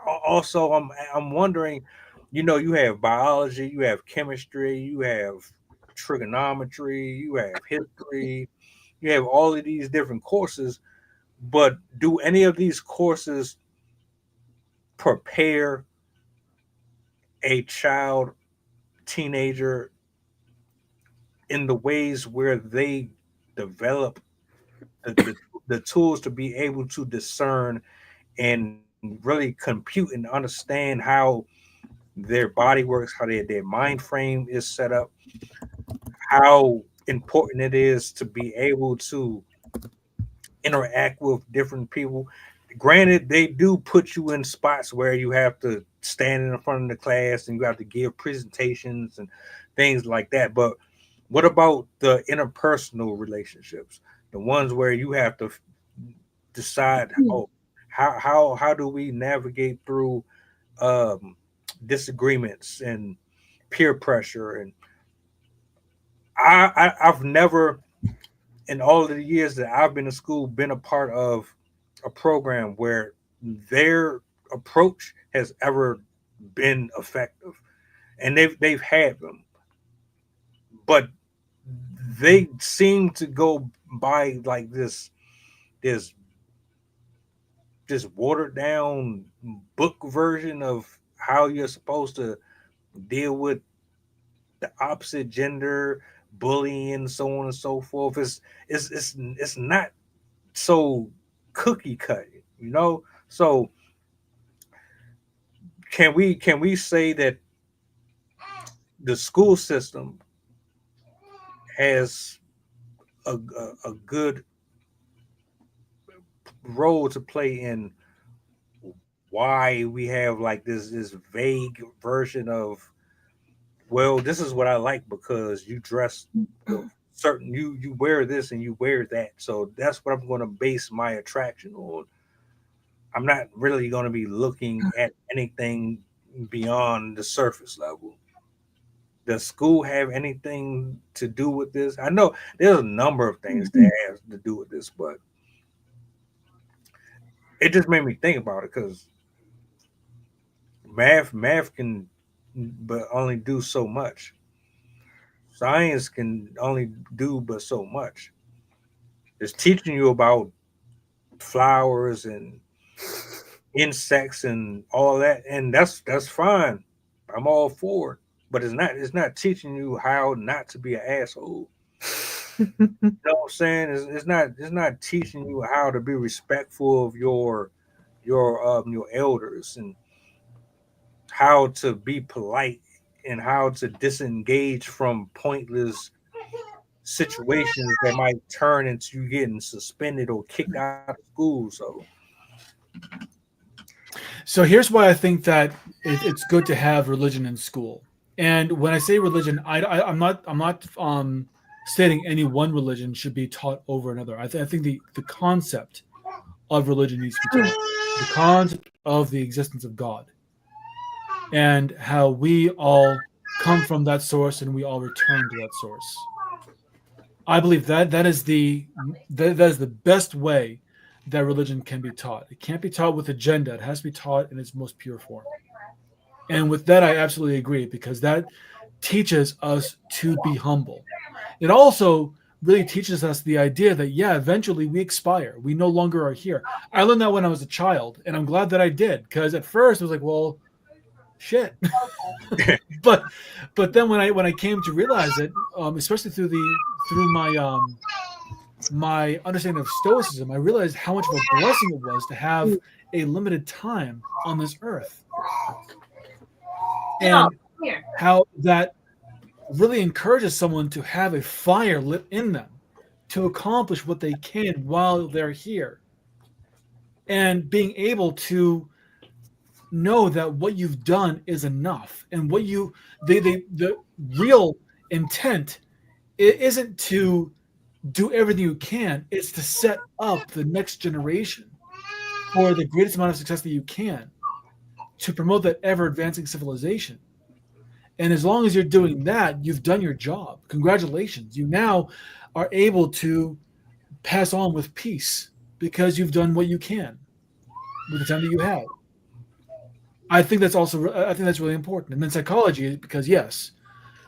also I'm wondering, you have biology, you have chemistry, you have trigonometry, you have history, you have all of these different courses, but do any of these courses prepare a child, teenager, in the ways where they develop the tools to be able to discern and really compute and understand how their body works, how their mind frame is set up, how important it is to be able to interact with different people. Granted, they do put you in spots where you have to stand in front of the class and you have to give presentations and things like that. But what about the interpersonal relationships, the ones where you have to decide, oh, how do we navigate through um, disagreements and peer pressure? And I've never, in all of the years that I've been in school, been a part of a program where their approach has ever been effective, and they've had them, but they seem to go by like this watered down book version of how you're supposed to deal with the opposite gender, bullying, so on and so forth. It's not so cookie cut, you know. So can we say that the school system has a good role to play in why we have like this vague version of, well, this is what I like because you dress certain, you wear this and you wear that, so that's what I'm going to base my attraction on. I'm not really going to be looking at anything beyond the surface level. Does school have anything to do with this? I know there's a number of things that has to do with this, but it just made me think about it because math can but only do so much. Science can only do but so much. It's teaching you about flowers and insects and all that, and that's fine. I'm all for it. But it's not teaching you how not to be an asshole. You know what I'm saying? It's not teaching you how to be respectful of your elders and how to be polite and how to disengage from pointless situations that might turn into you getting suspended or kicked out of school.
So here's why I think that it's good to have religion in school. And when I say religion, I'm not stating any one religion should be taught over another. I think the concept of religion needs to be taught. The concept of the existence of God and how we all come from that source and we all return to that source. I believe that is the best way that religion can be taught. It can't be taught with agenda. It has to be taught in its most pure form. And with that, I absolutely agree because that teaches us to be humble. It also really teaches us the idea that, yeah, eventually we expire. We no longer are here. I learned that when I was a child, and I'm glad that I did because at first it was like, well, shit. but then when I came to realize it, especially through my understanding of Stoicism, I realized how much of a blessing it was to have a limited time on this earth. And how that really encourages someone to have a fire lit in them to accomplish what they can while they're here. And being able to know that what you've done is enough. And what the real intent isn't to do everything you can, it's to set up the next generation for the greatest amount of success that you can to promote that ever advancing civilization. And as long as you're doing that, you've done your job. Congratulations. You now are able to pass on with peace because you've done what you can with the time that you have. I think that's really important. And then psychology, because yes,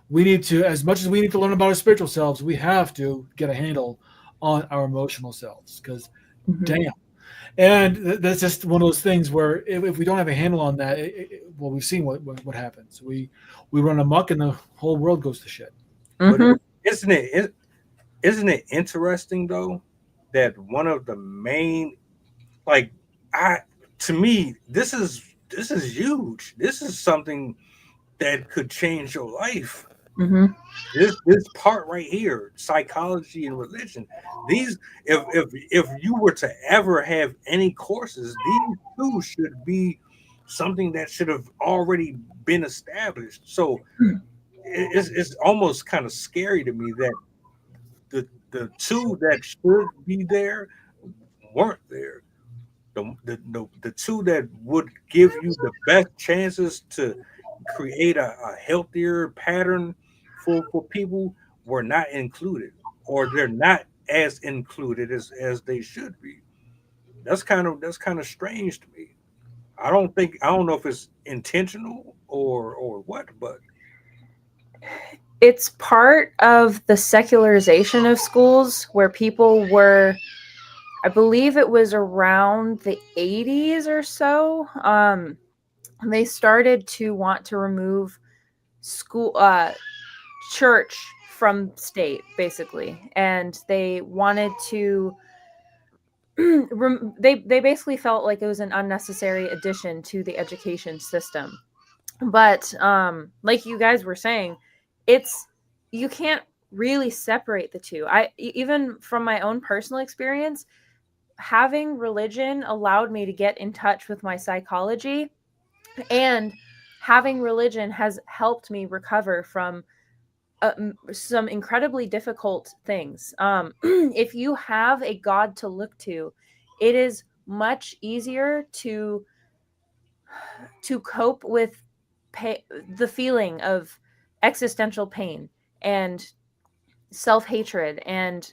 we need to, as much as we need to learn about our spiritual selves, we have to get a handle on our emotional selves because damn. And that's just one of those things where if we don't have a handle on that, well, we've seen what happens. We run amok and the whole world goes to shit.
But isn't it interesting though that one of the main, like, to me, this is huge. This is something that could change your life. This part right here, psychology and religion. These, if you were to ever have any courses, these two should be something that should have already been established. So it's almost kind of scary to me that the two that should be there weren't there. The two that would give you the best chances to create a healthier pattern for people were not included, or they're not as included as they should be. That's kind of strange to me. I don't know if it's intentional or what, but
it's part of the secularization of schools where people were, I believe it was around the 80s or so, they started to want to remove church from state, basically, and they wanted to they basically felt like it was an unnecessary addition to the education system. But like you guys were saying, it's, you can't really separate the two. Even from my own personal experience, having religion allowed me to get in touch with my psychology, and having religion has helped me recover from some incredibly difficult things. If you have a God to look to, it is much easier to cope with the feeling of existential pain and self-hatred and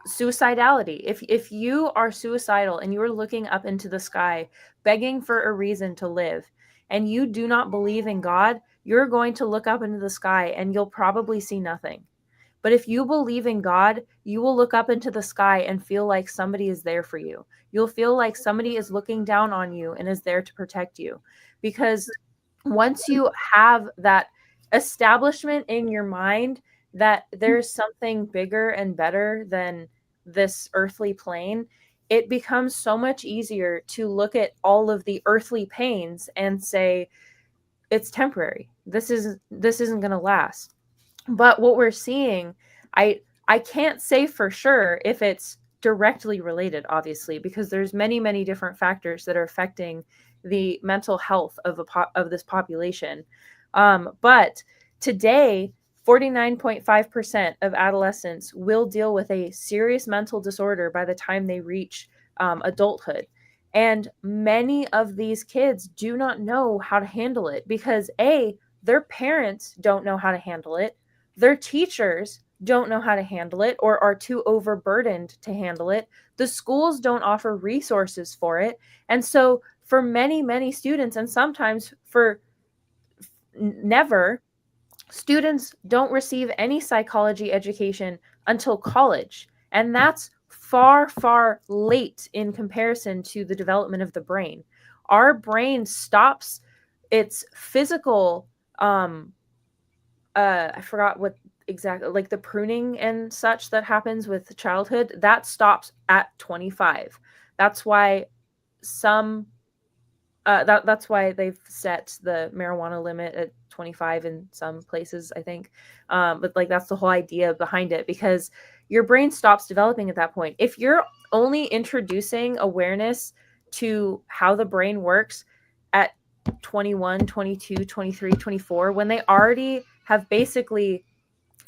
suicidality. If you are suicidal and you are looking up into the sky begging for a reason to live, and you do not believe in God, you're going to look up into the sky and you'll probably see nothing. But if you believe in God, you will look up into the sky and feel like somebody is there for you. You'll feel like somebody is looking down on you and is there to protect you. Because once you have that establishment in your mind that there's something bigger and better than this earthly plane, it becomes so much easier to look at all of the earthly pains and say, it's temporary. This isn't going to last. But what we're seeing, I can't say for sure if it's directly related, obviously, because there's many different factors that are affecting the mental health of this population. But today, 49.5% of adolescents will deal with a serious mental disorder by the time they reach adulthood. And many of these kids do not know how to handle it because their parents don't know how to handle it. Their teachers don't know how to handle it or are too overburdened to handle it. The schools don't offer resources for it. And so for many students, and sometimes for never, students don't receive any psychology education until college. And that's far late in comparison to the development of the brain. Our brain stops its physical I forgot what exactly, like the pruning and such that happens with childhood, that stops at 25. That's why that's why they've set the marijuana limit at 25 in some places, I think. But like that's the whole idea behind it, because your brain stops developing at that point. If you're only introducing awareness to how the brain works at 21, 22, 23, 24, when they already have basically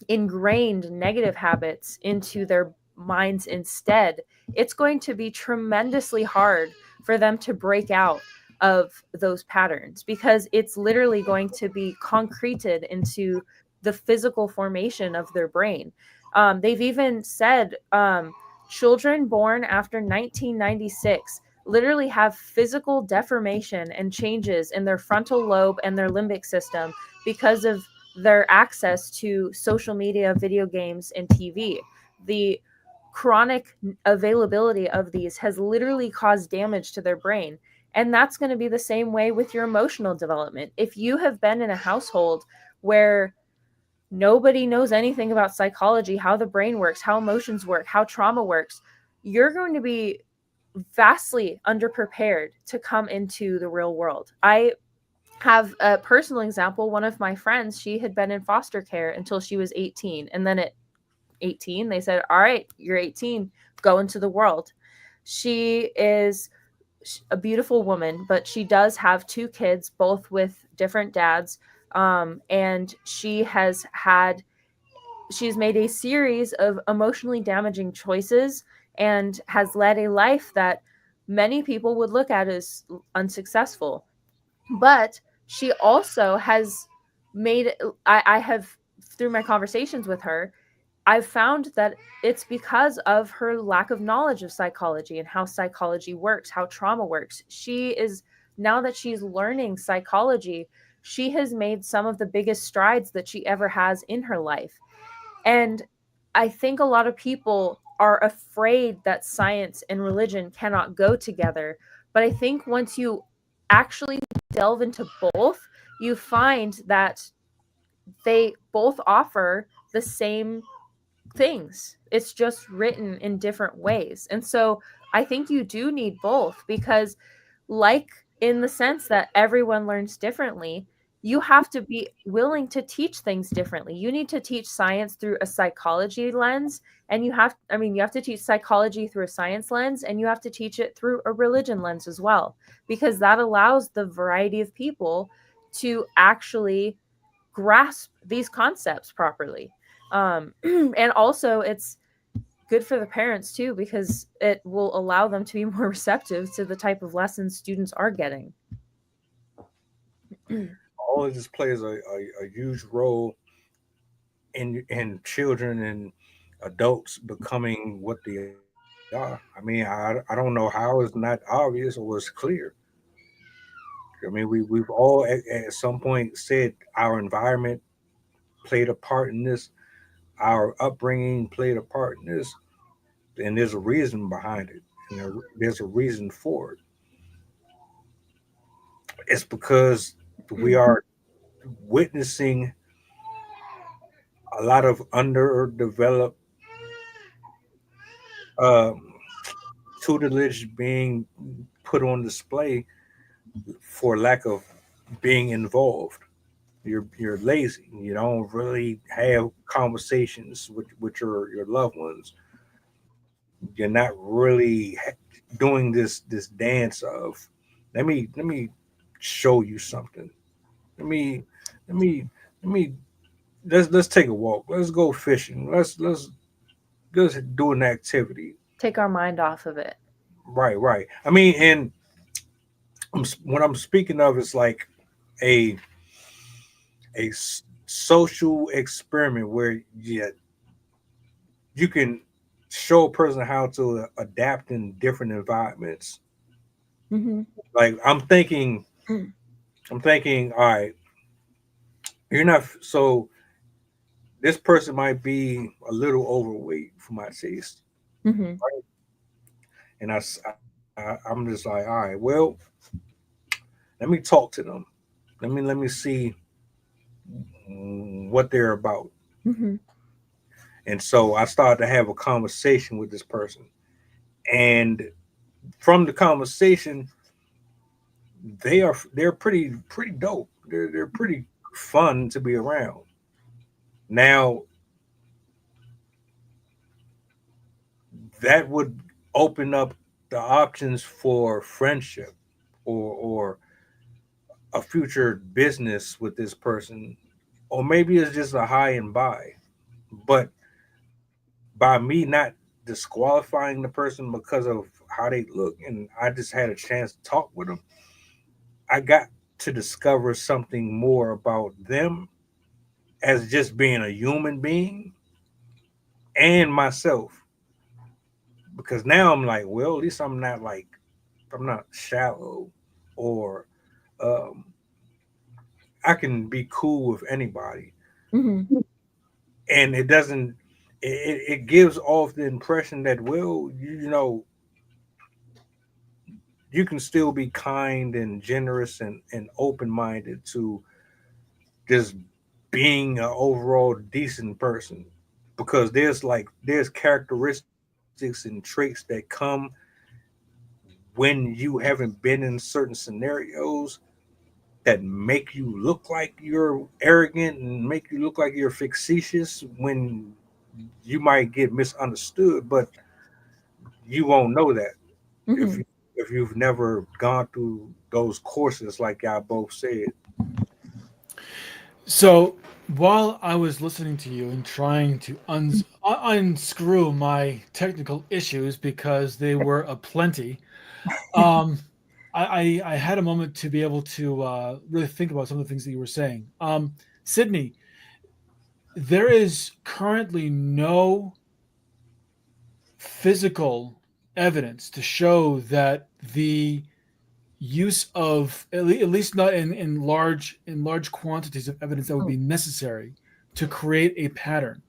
ingrained negative habits into their minds instead, it's going to be tremendously hard for them to break out of those patterns, because it's literally going to be concreted into the physical formation of their brain. They've even said children born after 1996 literally have physical deformation and changes in their frontal lobe and their limbic system because of their access to social media, video games, and TV. The chronic availability of these has literally caused damage to their brain. And that's going to be the same way with your emotional development. If you have been in a household where nobody knows anything about psychology, how the brain works, how emotions work, how trauma works, you're going to be vastly underprepared to come into the real world. I have a personal example. One of my friends, she had been in foster care until she was 18. And then at 18, they said, all right, you're 18, go into the world. She is a beautiful woman, but she does have 2 kids, both with different dads. And she's made a series of emotionally damaging choices and has led a life that many people would look at as unsuccessful. But she also has made, I have, through my conversations with her, I've found that it's because of her lack of knowledge of psychology and how psychology works, how trauma works. Now that she's learning psychology, she has made some of the biggest strides that she ever has in her life. And I think a lot of people are afraid that science and religion cannot go together. But I think once you actually delve into both, you find that they both offer the same things. It's just written in different ways. And so I think you do need both, because like in the sense that everyone learns differently, you have to be willing to teach things differently. You need to teach science through a psychology lens, and you have to teach psychology through a science lens, and you have to teach it through a religion lens as well, because that allows the variety of people to actually grasp these concepts properly. And also it's good for the parents too, because it will allow them to be more receptive to the type of lessons students are getting.
All of this plays a huge role in children and adults becoming what they are. I mean, I don't know how it's not obvious or it's clear. I mean, we've all at some point said our environment played a part in this, our upbringing played a part in this, and there's a reason behind it, and there's a reason for it. It's because we are witnessing a lot of underdeveloped um, tutelage being put on display for lack of being involved. You're lazy. You don't really have conversations with your loved ones. You're not really doing this dance of let me show you something. Let me let me let me let's take a walk. Let's go fishing. Let's do an activity.
Take our mind off of it.
Right, right. I mean, and what I'm speaking of is like a social experiment where you can show a person how to adapt in different environments.
Mm-hmm.
Like I'm thinking, all right, you're not so this person might be a little overweight for my taste,
Mm-hmm.
and I'm just like, all right, well, let me talk to them. Let me see what they're about.
Mm-hmm.
And so I started to have a conversation with this person, and from the conversation, they're pretty dope. They're pretty fun to be around. Now that would open up the options for friendship or a future business with this person, or maybe it's just a high and by. But by me not disqualifying the person because of how they look, and I just had a chance to talk with them, I got to discover something more about them as just being a human being and myself. Because now I'm like, well, at least I'm not shallow, or um, I can be cool with anybody,
Mm-hmm.
and it doesn't. It gives off the impression that, well, you can still be kind and generous and open minded to just being an overall decent person, because there's characteristics and traits that come when you haven't been in certain scenarios that make you look like you're arrogant and make you look like you're facetious when you might get misunderstood, but you won't know that if
Mm-hmm.
you've never gone through those courses like y'all both said.
So while I was listening to you and trying to unscrew my technical issues because they were aplenty, um, I had a moment to be able to really think about some of the things that you were saying. Sydney, there is currently no physical evidence to show that the use of at least not in large quantities of evidence that would be necessary to create a pattern.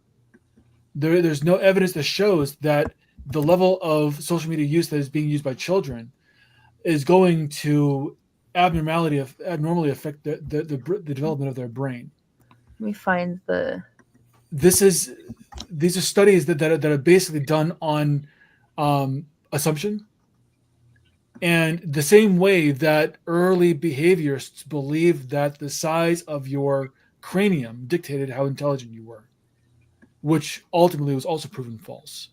There's no evidence that shows that the level of social media use that is being used by children is going to abnormally affect the development of their brain.
Let me find the.
This is These are studies that are basically done on assumption And the same way that early behaviorists believed that the size of your cranium dictated how intelligent you were, which ultimately was also proven false.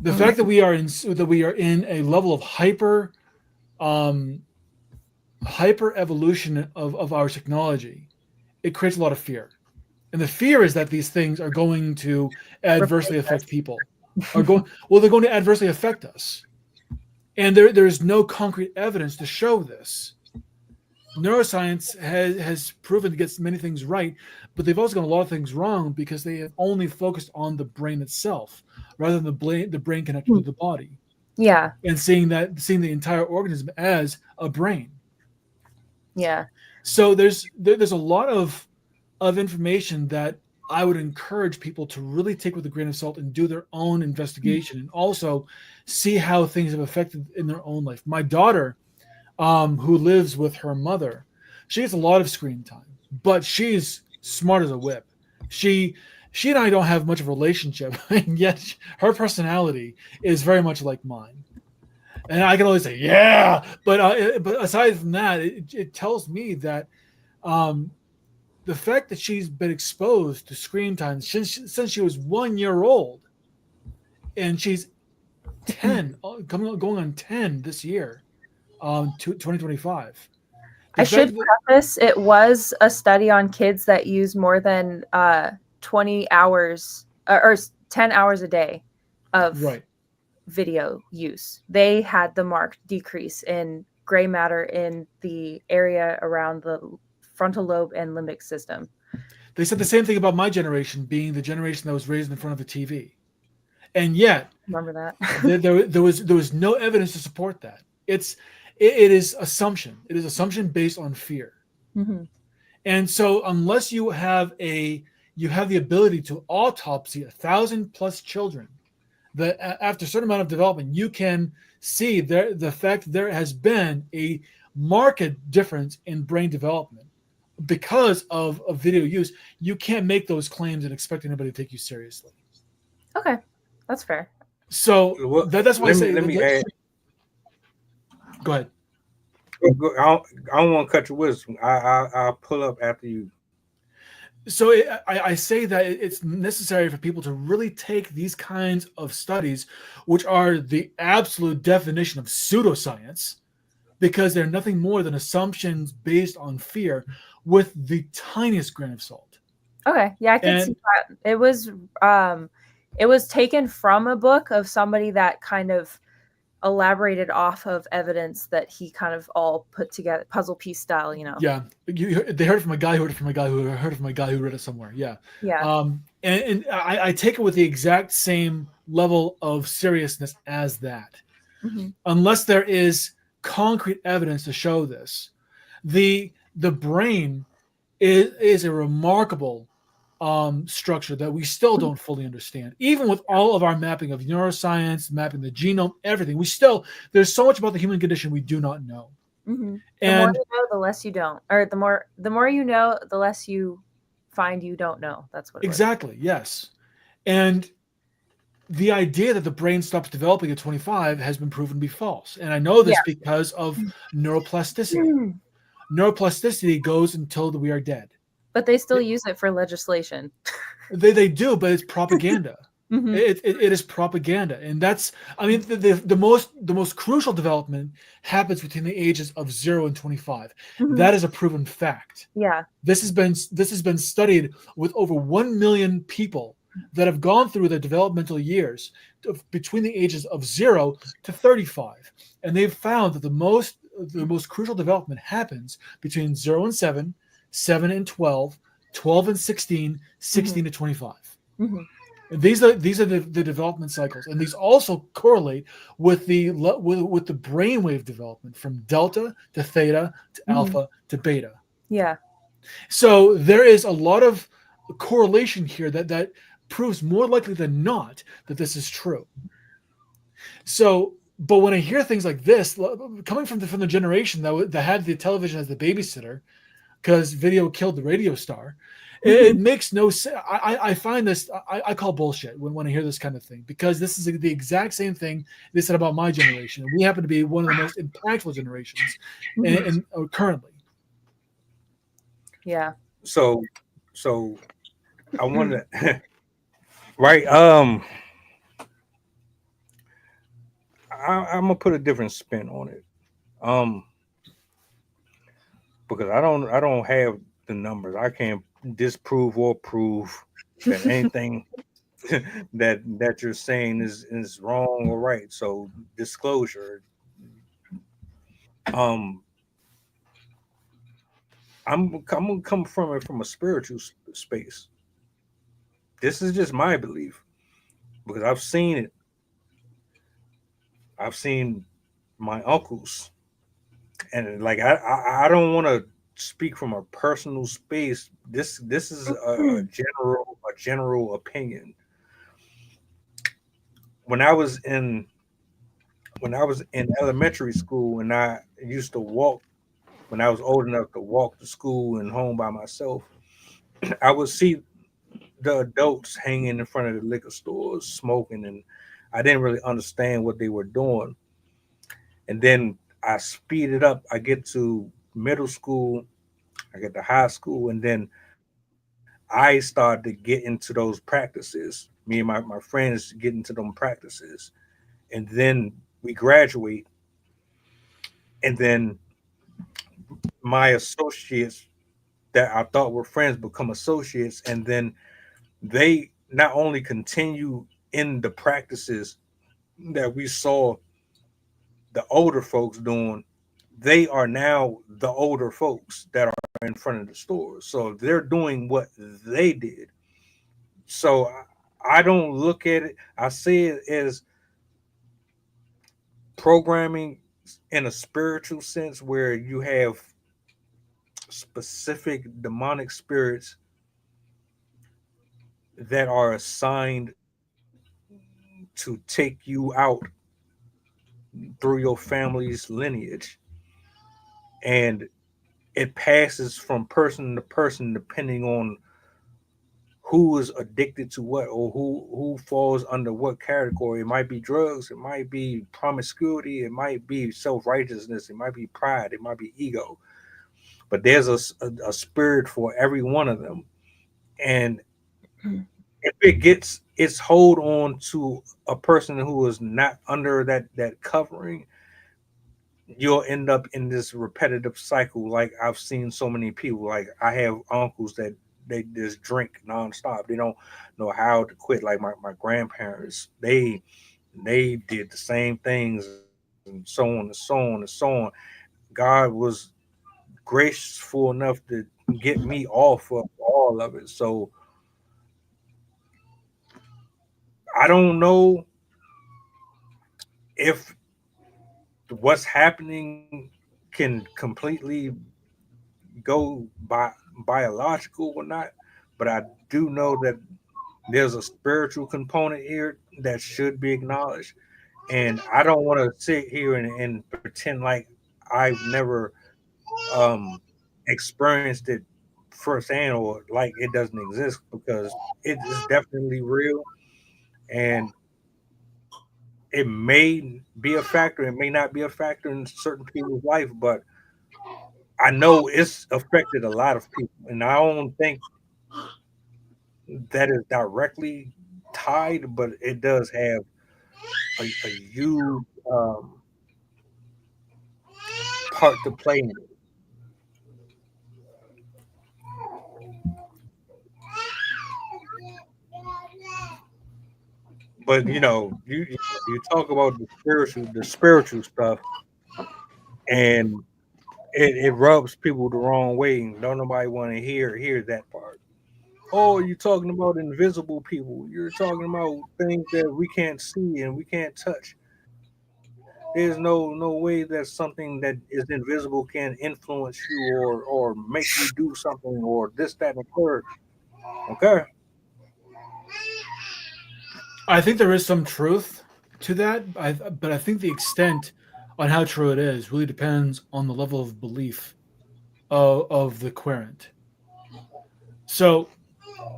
The fact that we are in a level of hyper evolution of our technology, it creates a lot of fear. And the fear is that these things are going to adversely affect people. They're going to adversely affect us. And there is no concrete evidence to show this. Neuroscience has proven to get many things right, but they've also got a lot of things wrong because they have only focused on the brain itself rather than the brain connected to the body.
Yeah.
And seeing the entire organism as a brain.
Yeah.
So there's a lot of information that I would encourage people to really take with a grain of salt and do their own investigation and also see how things have affected in their own life. My daughter, who lives with her mother, she gets a lot of screen time, but she's smart as a whip. She and I don't have much of a relationship, and yet her personality is very much like mine. And I can only say, yeah, but aside from that, it tells me that the fact that she's been exposed to screen time since she was 1 year old, and she's 10, going on 10 this year, 2025.
I should preface, it was a study on kids that use more than 20 hours or 10 hours a day of video use. They had the marked decrease in gray matter in the area around the frontal lobe and limbic system.
They said the same thing about my generation being the generation that was raised in front of a TV. And yet,
remember that
there was no evidence to support that. It is assumption. It is assumption based on fear.
Mm-hmm.
And so unless you have the ability to autopsy 1,000+ children, that after a certain amount of development, you can see the fact there has been a marked difference in brain development because of video use, you can't make those claims and expect anybody to take you seriously.
Okay, that's fair.
So that's why
let me add.
Go ahead.
I don't want to cut your wisdom. I'll pull up after you.
So I say that it's necessary for people to really take these kinds of studies, which are the absolute definition of pseudoscience, because they're nothing more than assumptions based on fear with the tiniest grain of salt.
Okay, yeah, I can see that. It was taken from a book of somebody that kind of elaborated off of evidence that he kind of all put together, puzzle piece style, you know.
Yeah, they heard it from a guy who heard it from a guy who heard it from a guy who read it somewhere. Yeah.
Yeah.
And I take it with the exact same level of seriousness as that.
Mm-hmm.
Unless there is concrete evidence to show this, the brain is a remarkable structure that we still don't fully understand. Even with all of our mapping of neuroscience, mapping the genome, everything, there's so much about the human condition we do not know.
Mm-hmm.
And
the more you know, the less you don't, or the more you know, the less you find you don't know. That's what it
exactly. Yes. And the idea that the brain stops developing at 25 has been proven to be false. And I know this because of neuroplasticity. Neuroplasticity goes until we are dead.
But they still use it for legislation.
They do, but it's propaganda.
Mm-hmm.
It is propaganda, and that's, I mean, the most crucial development happens between the ages of 0 and 25.
Mm-hmm.
That is a proven fact.
Yeah,
this has been studied with over 1 million people that have gone through the developmental years between the ages of 0 to 35, and they've found that the most crucial development happens between 0 and 7, 7 and 12, 12 and 16, 16 to 25.
Mm-hmm.
These are the development cycles, and these also correlate with the brainwave development from delta to theta to alpha to beta.
Yeah.
So there is a lot of correlation here that proves more likely than not that this is true. So, but when I hear things like this coming from the generation that had the television as the babysitter, because video killed the radio star, It makes no sense. I find this, I call bullshit when I hear this kind of thing, because this is the exact same thing they said about my generation. And we happen to be one of the most impactful generations and currently.
Yeah.
So I want to, right. I'm gonna put a different spin on it. Um, because I don't have the numbers. I can't disprove or prove that anything that you're saying is wrong or right. So disclosure. Um, I'm gonna come from it from a spiritual space. This is just my belief because I've seen it. I've seen my uncles, and like I don't want to speak from a personal space. This is a general opinion. When I was in elementary school, and I used to walk when I was old enough to walk to school and home by myself, I would see the adults hanging in front of the liquor stores smoking, and I didn't really understand what they were doing. And then I speed it up. I get to middle school, I get to high school, and then I started to get into those practices. Me and my friends get into them practices. And then we graduate, and then my associates that I thought were friends become associates, and then they not only continue in the practices that we saw the older folks doing, they are now the older folks that are in front of the stores. So they're doing what they did. So I don't look at it, I see it as programming in a spiritual sense where you have specific demonic spirits that are assigned to take you out through your family's lineage, and it passes from person to person depending on who is addicted to what or who falls under what category. It might be drugs, it might be promiscuity, it might be self-righteousness, it might be pride, it might be ego, but there's a spirit for every one of them. And if it gets its hold on to a person who is not under that covering, you'll end up in this repetitive cycle. Like I've seen so many people. Like I have uncles that they just drink nonstop. They don't know how to quit. Like my grandparents, they did the same things, and so on and so on and so on. God was graceful enough to get me off of all of it. So I don't know if what's happening can completely go by biological or not, but I do know that there's a spiritual component here that should be acknowledged. And I don't want to sit here and pretend like I've never um, experienced it firsthand or like it doesn't exist, because it is definitely real, and it may be a factor, it may not be a factor in certain people's life, but I know it's affected a lot of people, and I don't think that is directly tied, but it does have a huge part to play in it. But you talk about the spiritual stuff, and it rubs people the wrong way, and don't nobody want to hear that part. Oh, you're talking about invisible people. You're talking about things that we can't see and we can't touch. There's no way that something that is invisible can influence you or make you do something or this, that, and the third. Okay.
I think there is some truth to that, but I think the extent on how true it is really depends on the level of belief of the querent. So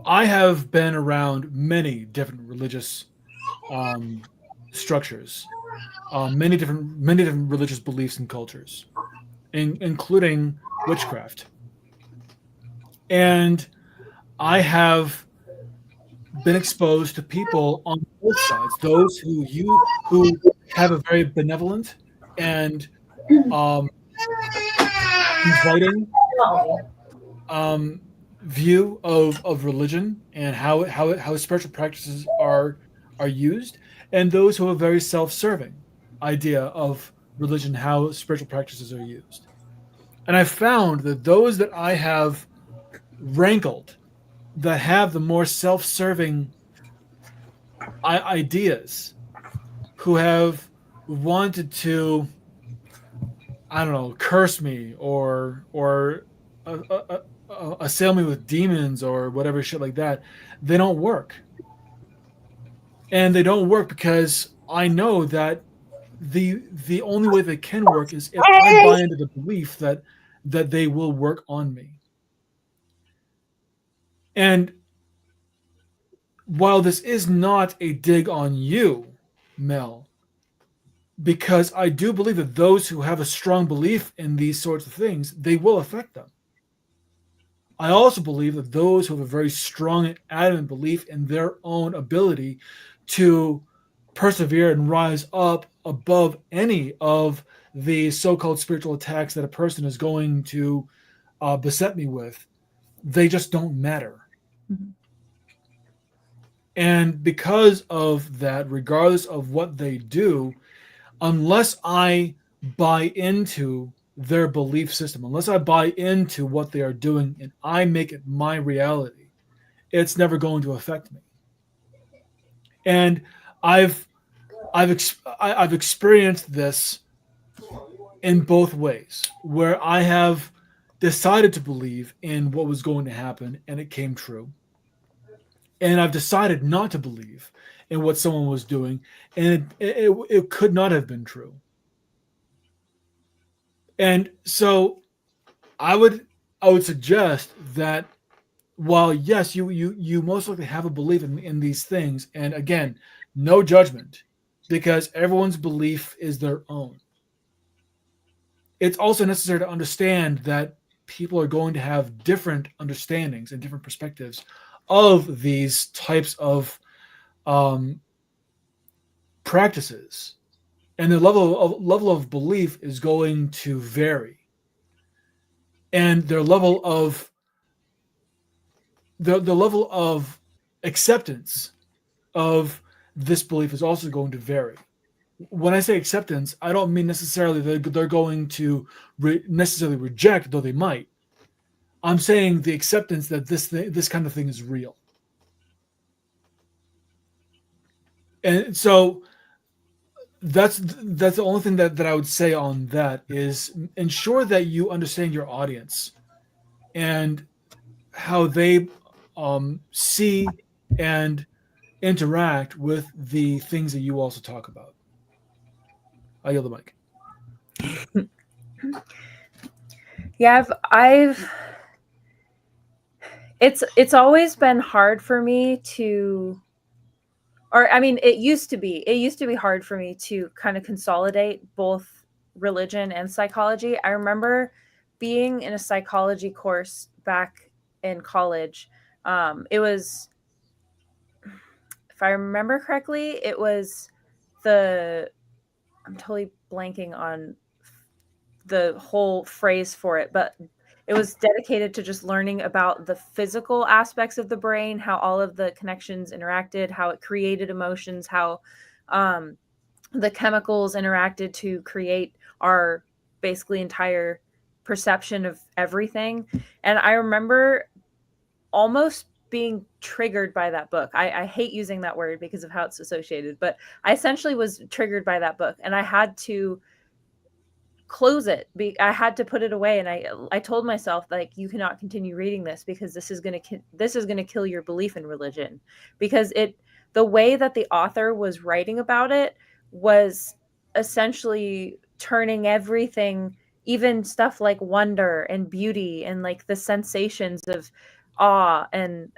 I have been around many different religious structures, many different religious beliefs and cultures, including witchcraft. And I have been exposed to people on both sides, those who have a very benevolent and um, inviting view of religion and how spiritual practices are used, and those who have a very self-serving idea of religion, how spiritual practices are used. And I found that those that I have rankled, that have the more self-serving ideas, who have wanted to, I don't know, curse me or assail me with demons or whatever shit like that, they don't work. And they don't work because I know that the only way they can work is if I buy into the belief that they will work on me. And while this is not a dig on you, Mel, because I do believe that those who have a strong belief in these sorts of things, they will affect them. I also believe that those who have a very strong and adamant belief in their own ability to persevere and rise up above any of the so-called spiritual attacks that a person is going to beset me with, they just don't matter.
Mhm.
And because of that, regardless of what they do, unless I buy into their belief system, unless I buy into what they are doing and I make it my reality, it's never going to affect me. And I've experienced this in both ways, where I have decided to believe in what was going to happen and it came true. And I've decided not to believe in what someone was doing and it could not have been true. And so I would suggest that while yes, you most likely have a belief in these things, and again, no judgment, because everyone's belief is their own. It's also necessary to understand that people are going to have different understandings and different perspectives of these types of practices, and the level of belief is going to vary, and their level of the level of acceptance of this belief is also going to vary. When I say acceptance, I don't mean necessarily that they're going to necessarily reject, though they might. I'm saying the acceptance that this kind of thing is real. And so that's the only thing that I would say on that is ensure that you understand your audience and how they see and interact with the things that you also talk about. I yield the mic.
Yeah, it's always been hard for me to, or I mean, it used to be hard for me to kind of consolidate both religion and psychology. I remember being in a psychology course back in college. It was, if I remember correctly, it was I'm totally blanking on the whole phrase for it, but it was dedicated to just learning about the physical aspects of the brain, how all of the connections interacted, how it created emotions, how the chemicals interacted to create our basically entire perception of everything. And I remember almost being triggered by that book. I hate using that word because of how it's associated, but I essentially was triggered by that book, and I had to close it. I had to put it away, and I told myself, like, you cannot continue reading this because this is going to kill your belief in religion, because the way that the author was writing about it was essentially turning everything, even stuff like wonder and beauty and like the sensations of awe and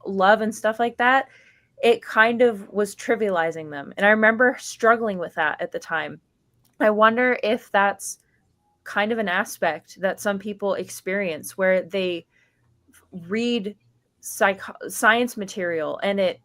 love and stuff like that, it kind of was trivializing them. And I remember struggling with that at the time. I wonder if that's kind of an aspect that some people experience where they read science material and it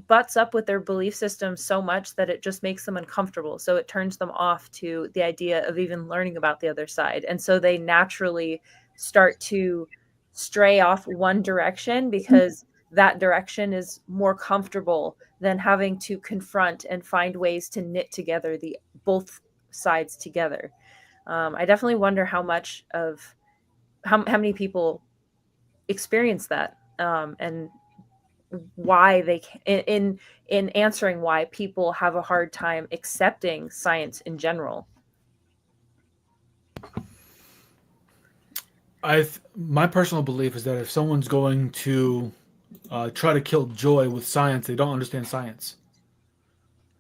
butts up with their belief system so much that it just makes them uncomfortable. So it turns them off to the idea of even learning about the other side. And so they naturally start to stray off one direction because that direction is more comfortable than having to confront and find ways to knit together the both sides together. I definitely wonder how much of how many people experience that, and why they in answering why people have a hard time accepting science in general.
My personal belief is that if someone's going to try to kill joy with science, they don't understand science.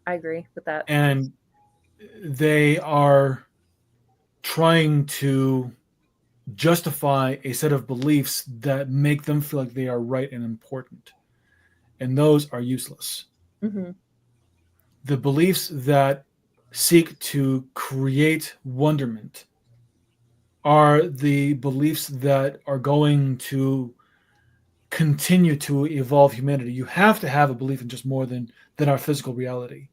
I agree with that.
And they are trying to justify a set of beliefs that make them feel like they are right and important. And those are useless.
Mm-hmm.
The beliefs that seek to create wonderment are the beliefs that are going to continue to evolve humanity. You have to have a belief in just more than our physical reality.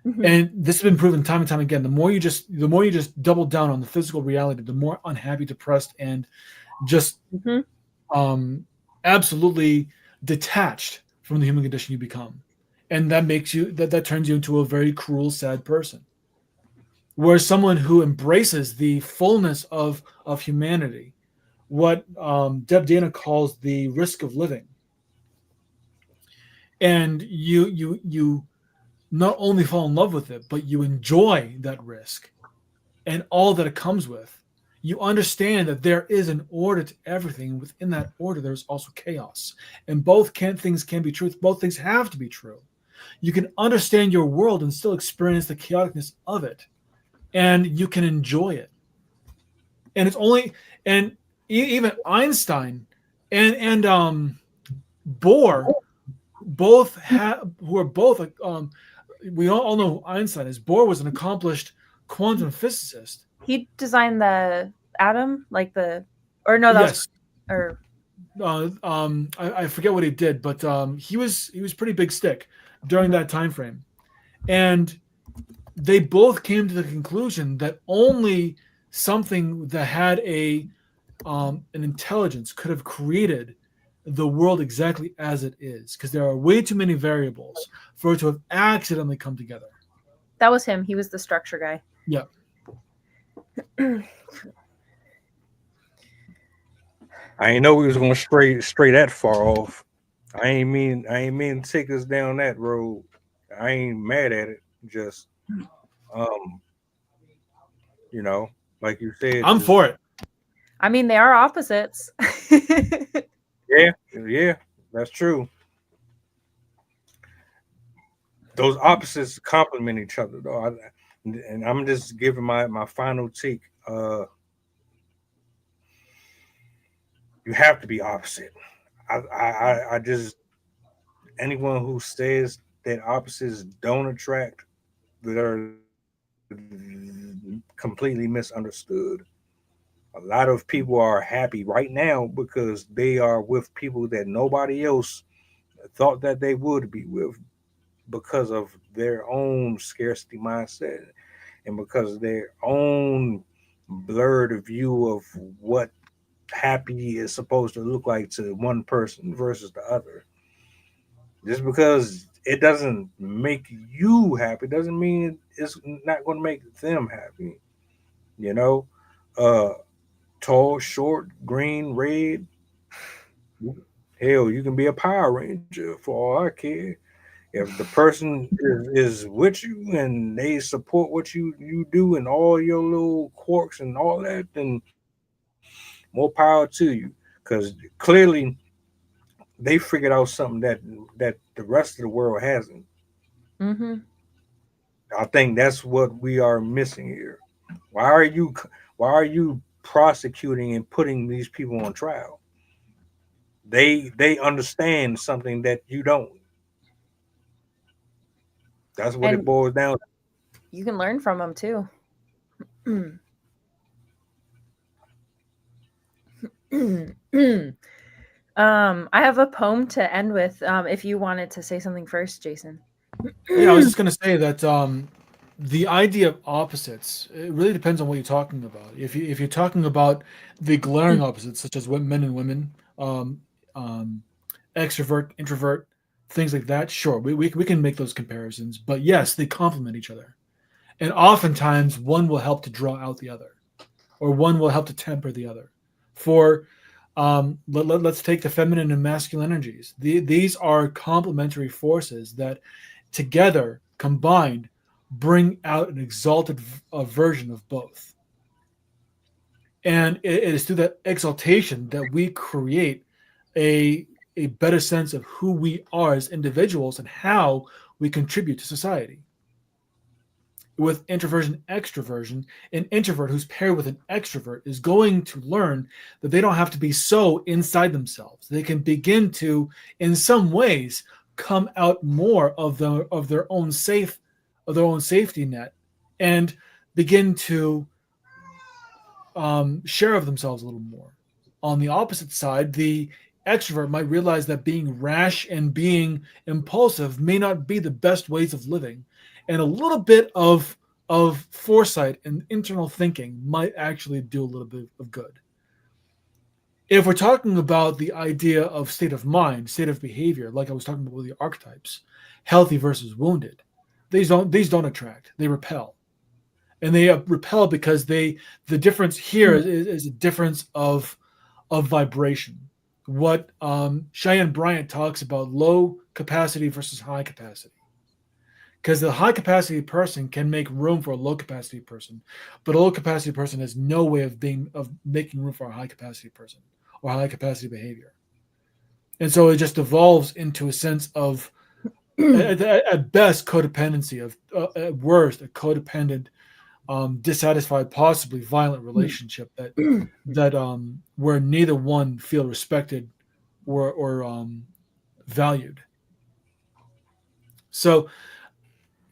Mm-hmm.
And this has been proven time and time again. The more you just double down on the physical reality, the more unhappy, depressed, and just absolutely detached from the human condition you become. And that makes you that turns you into a very cruel, sad person. Whereas someone who embraces the fullness of humanity, what Deb Dana calls the risk of living, and you not only fall in love with it, but you enjoy that risk and all that it comes with. You understand that there is an order to everything. Within that order, there's also chaos. And things can be true. Both things have to be true. You can understand your world and still experience the chaoticness of it. And you can enjoy it. And even Einstein and Bohr who are both we all know who Einstein is. Bohr was an accomplished quantum physicist.
He designed the atom, I
forget what he did, but he was pretty big stick during that time frame, and they both came to the conclusion that only something that had an intelligence could have created the world exactly as it is, because there are way too many variables for it to have accidentally come together.
That was him. He was the structure guy.
Yeah.
I ain't know we was gonna stray that far off. I ain't mean to take us down that road. I ain't mad at it. Just like you said,
I'm for it.
I mean, they are opposites.
Yeah, that's true. Those opposites complement each other, though. And I'm just giving my final take. You have to be opposite. I just anyone who says that opposites don't attract, that are completely misunderstood. A lot of people are happy right now because they are with people that nobody else thought that they would be with, because of their own scarcity mindset and because of their own blurred view of what happy is supposed to look like to one person versus the other. Just because it doesn't make you happy doesn't mean it's not going to make them happy. You know, tall, short, green, red. Hell, you can be a Power Ranger for all I care. If the person is with you and they support what you do and all your little quirks and all that, then more power to you. Because clearly they figured out something that the rest of the world hasn't.
Mm-hmm.
I think that's what we are missing here. Why are you prosecuting and putting these people on trial? They understand something that you don't. That's what it
And
boils down to.
you can learn from them too. I have a poem to end with. If you wanted to say something first, Jason.
Yeah, I was just going to say that the idea of opposites, it really depends on what you're talking about. If you're talking about the glaring opposites, such as men and women, um, extrovert, introvert, things like that, sure, we can make those comparisons. But yes, they complement each other, and oftentimes one will help to draw out the other, or one will help to temper the other. For let's take the feminine and masculine energies. These are complementary forces that together, combined, bring out an exalted version of both. And it is through that exaltation that we create a, a better sense of who we are as individuals and how we contribute to society. With introversion, extroversion, an introvert who's paired with an extrovert is going to learn that they don't have to be so inside themselves. They can begin to, in some ways, come out more of their own safety net, and begin to share of themselves a little more. On the opposite side, the extrovert might realize that being rash and being impulsive may not be the best ways of living, and a little bit of foresight and internal thinking might actually do a little bit of good. If we're talking about the idea of state of mind, state of behavior, like I was talking about with the archetypes, healthy versus wounded, these don't attract, they repel. And they repel because the difference here is a difference of vibration. What Cheyenne Bryant talks about, low capacity versus high capacity. Because the high capacity person can make room for a low capacity person, but a low capacity person has no way of making room for a high capacity person or high capacity behavior. And so it just evolves into a sense of, at best, codependency, of at worst, a codependent, dissatisfied, possibly violent relationship that where neither one feel respected or valued. So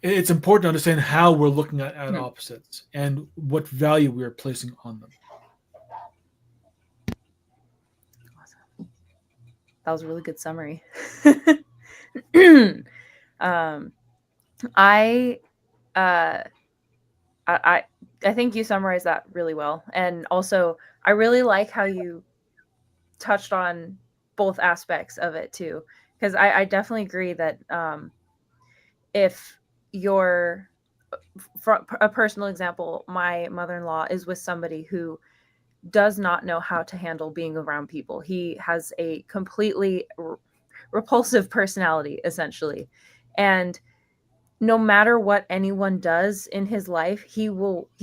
it's important to understand how we're looking at opposites and what value we are placing on them.
Awesome. That was a really good summary. I think you summarized that really well. And also, I really like how you touched on both aspects of it too. Because I definitely agree that if you're, for a personal example, my mother-in-law is with somebody who does not know how to handle being around people. He has a completely repulsive personality, essentially. And no matter what anyone does in his life, he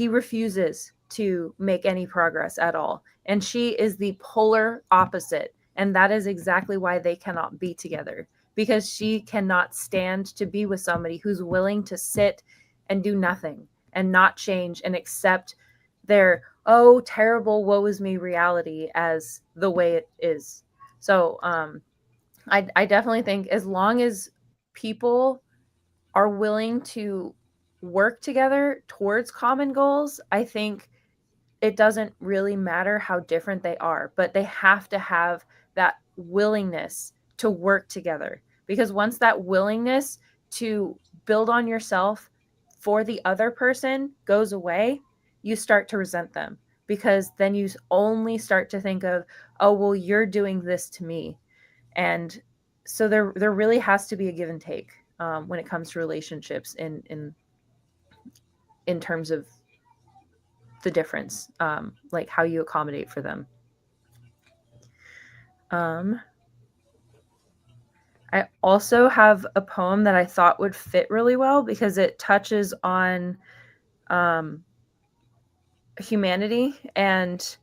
refuses to make any progress at all. And she is the polar opposite. And that is exactly why they cannot be together, because she cannot stand to be with somebody who's willing to sit and do nothing and not change and accept their, oh, terrible, woe is me reality as the way it is. So I definitely think as long as people are willing to work together towards common goals, I think it doesn't really matter how different they are, but they have to have that willingness to work together. Because once that willingness to build on yourself for the other person goes away, you start to resent them, because then you only start to think of, oh, well, you're doing this to me. And so there really has to be a give and take when it comes to relationships in terms of the difference, like how you accommodate for them. I also have a poem that I thought would fit really well because it touches on humanity and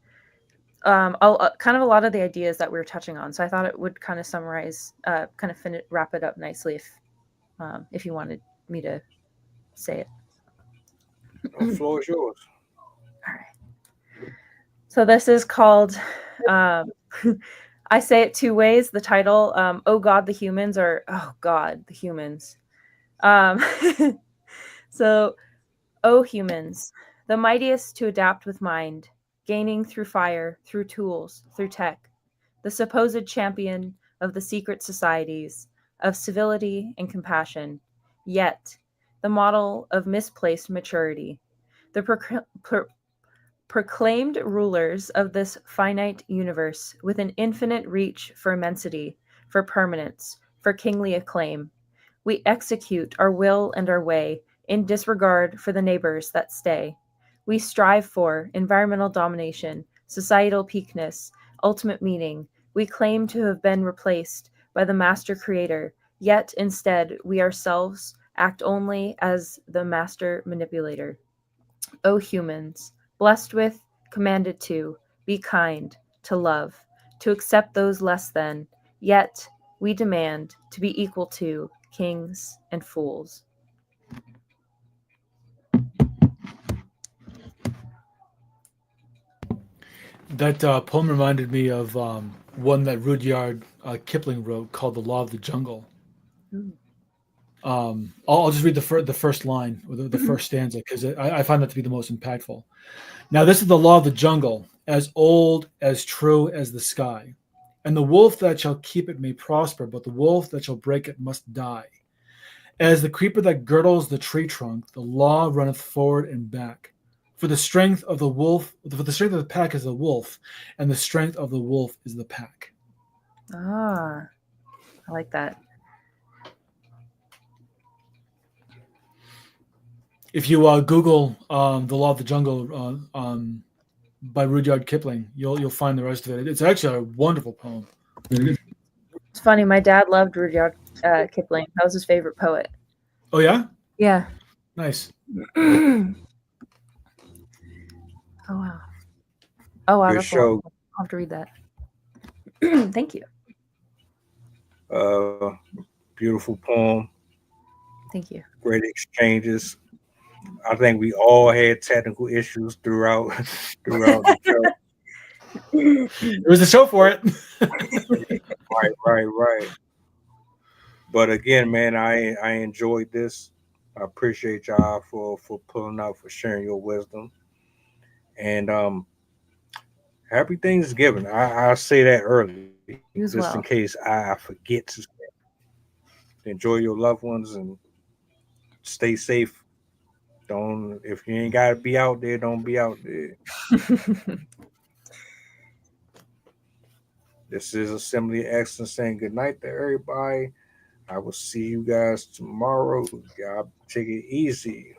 kind of a lot of the ideas that we were touching on. So I thought it would kind of summarize, wrap it up nicely if you wanted me to say it.
The floor is yours.
All right. So this is called, I say it two ways. The title, "Oh God, the Humans," or "Oh God, the Humans." Um, so, "Oh humans, the mightiest to adapt with mind, gaining through fire, through tools, through tech, the supposed champion of the secret societies, of civility and compassion, yet the model of misplaced maturity, the proclaimed rulers of this finite universe with an infinite reach for immensity, for permanence, for kingly acclaim. We execute our will and our way in disregard for the neighbors that stay. We strive for environmental domination, societal peakness, ultimate meaning. We claim to have been replaced by the master creator, yet instead we ourselves act only as the master manipulator. O humans, blessed with, commanded to, be kind, to love, to accept those less than, yet we demand to be equal to kings and fools.
That poem reminded me of one that Rudyard Kipling wrote called "The Law of the Jungle." I'll just read the first line or the first stanza because I find that to be the most impactful. Now, this is the law of the jungle, as old, as true as the sky. And the wolf that shall keep it may prosper, but the wolf that shall break it must die. As the creeper that girdles the tree trunk, the law runneth forward and back. For the strength of the pack is the wolf, and the strength of the wolf is the pack.
Ah, I like that.
If you Google "The Law of the Jungle" by Rudyard Kipling, you'll find the rest of it. It's actually a wonderful poem.
It's funny. My dad loved Rudyard Kipling. That was his favorite poet.
Oh yeah?
Yeah.
Nice.
Oh wow. Oh wow.
Good
That's
show.
I'll have to read that. Thank you.
Beautiful poem.
Thank you.
Great exchanges. I think we all had technical issues throughout the show.
There was a show for it.
Right. But again, man, I enjoyed this. I appreciate y'all for pulling out, for sharing your wisdom. And happy Thanksgiving. I say that early just in case I forget to say it. Enjoy your loved ones and stay safe. If you ain't gotta be out there, don't be out there. This is Assembly of Excellence saying good night to everybody. I will see you guys tomorrow. Y'all take it easy.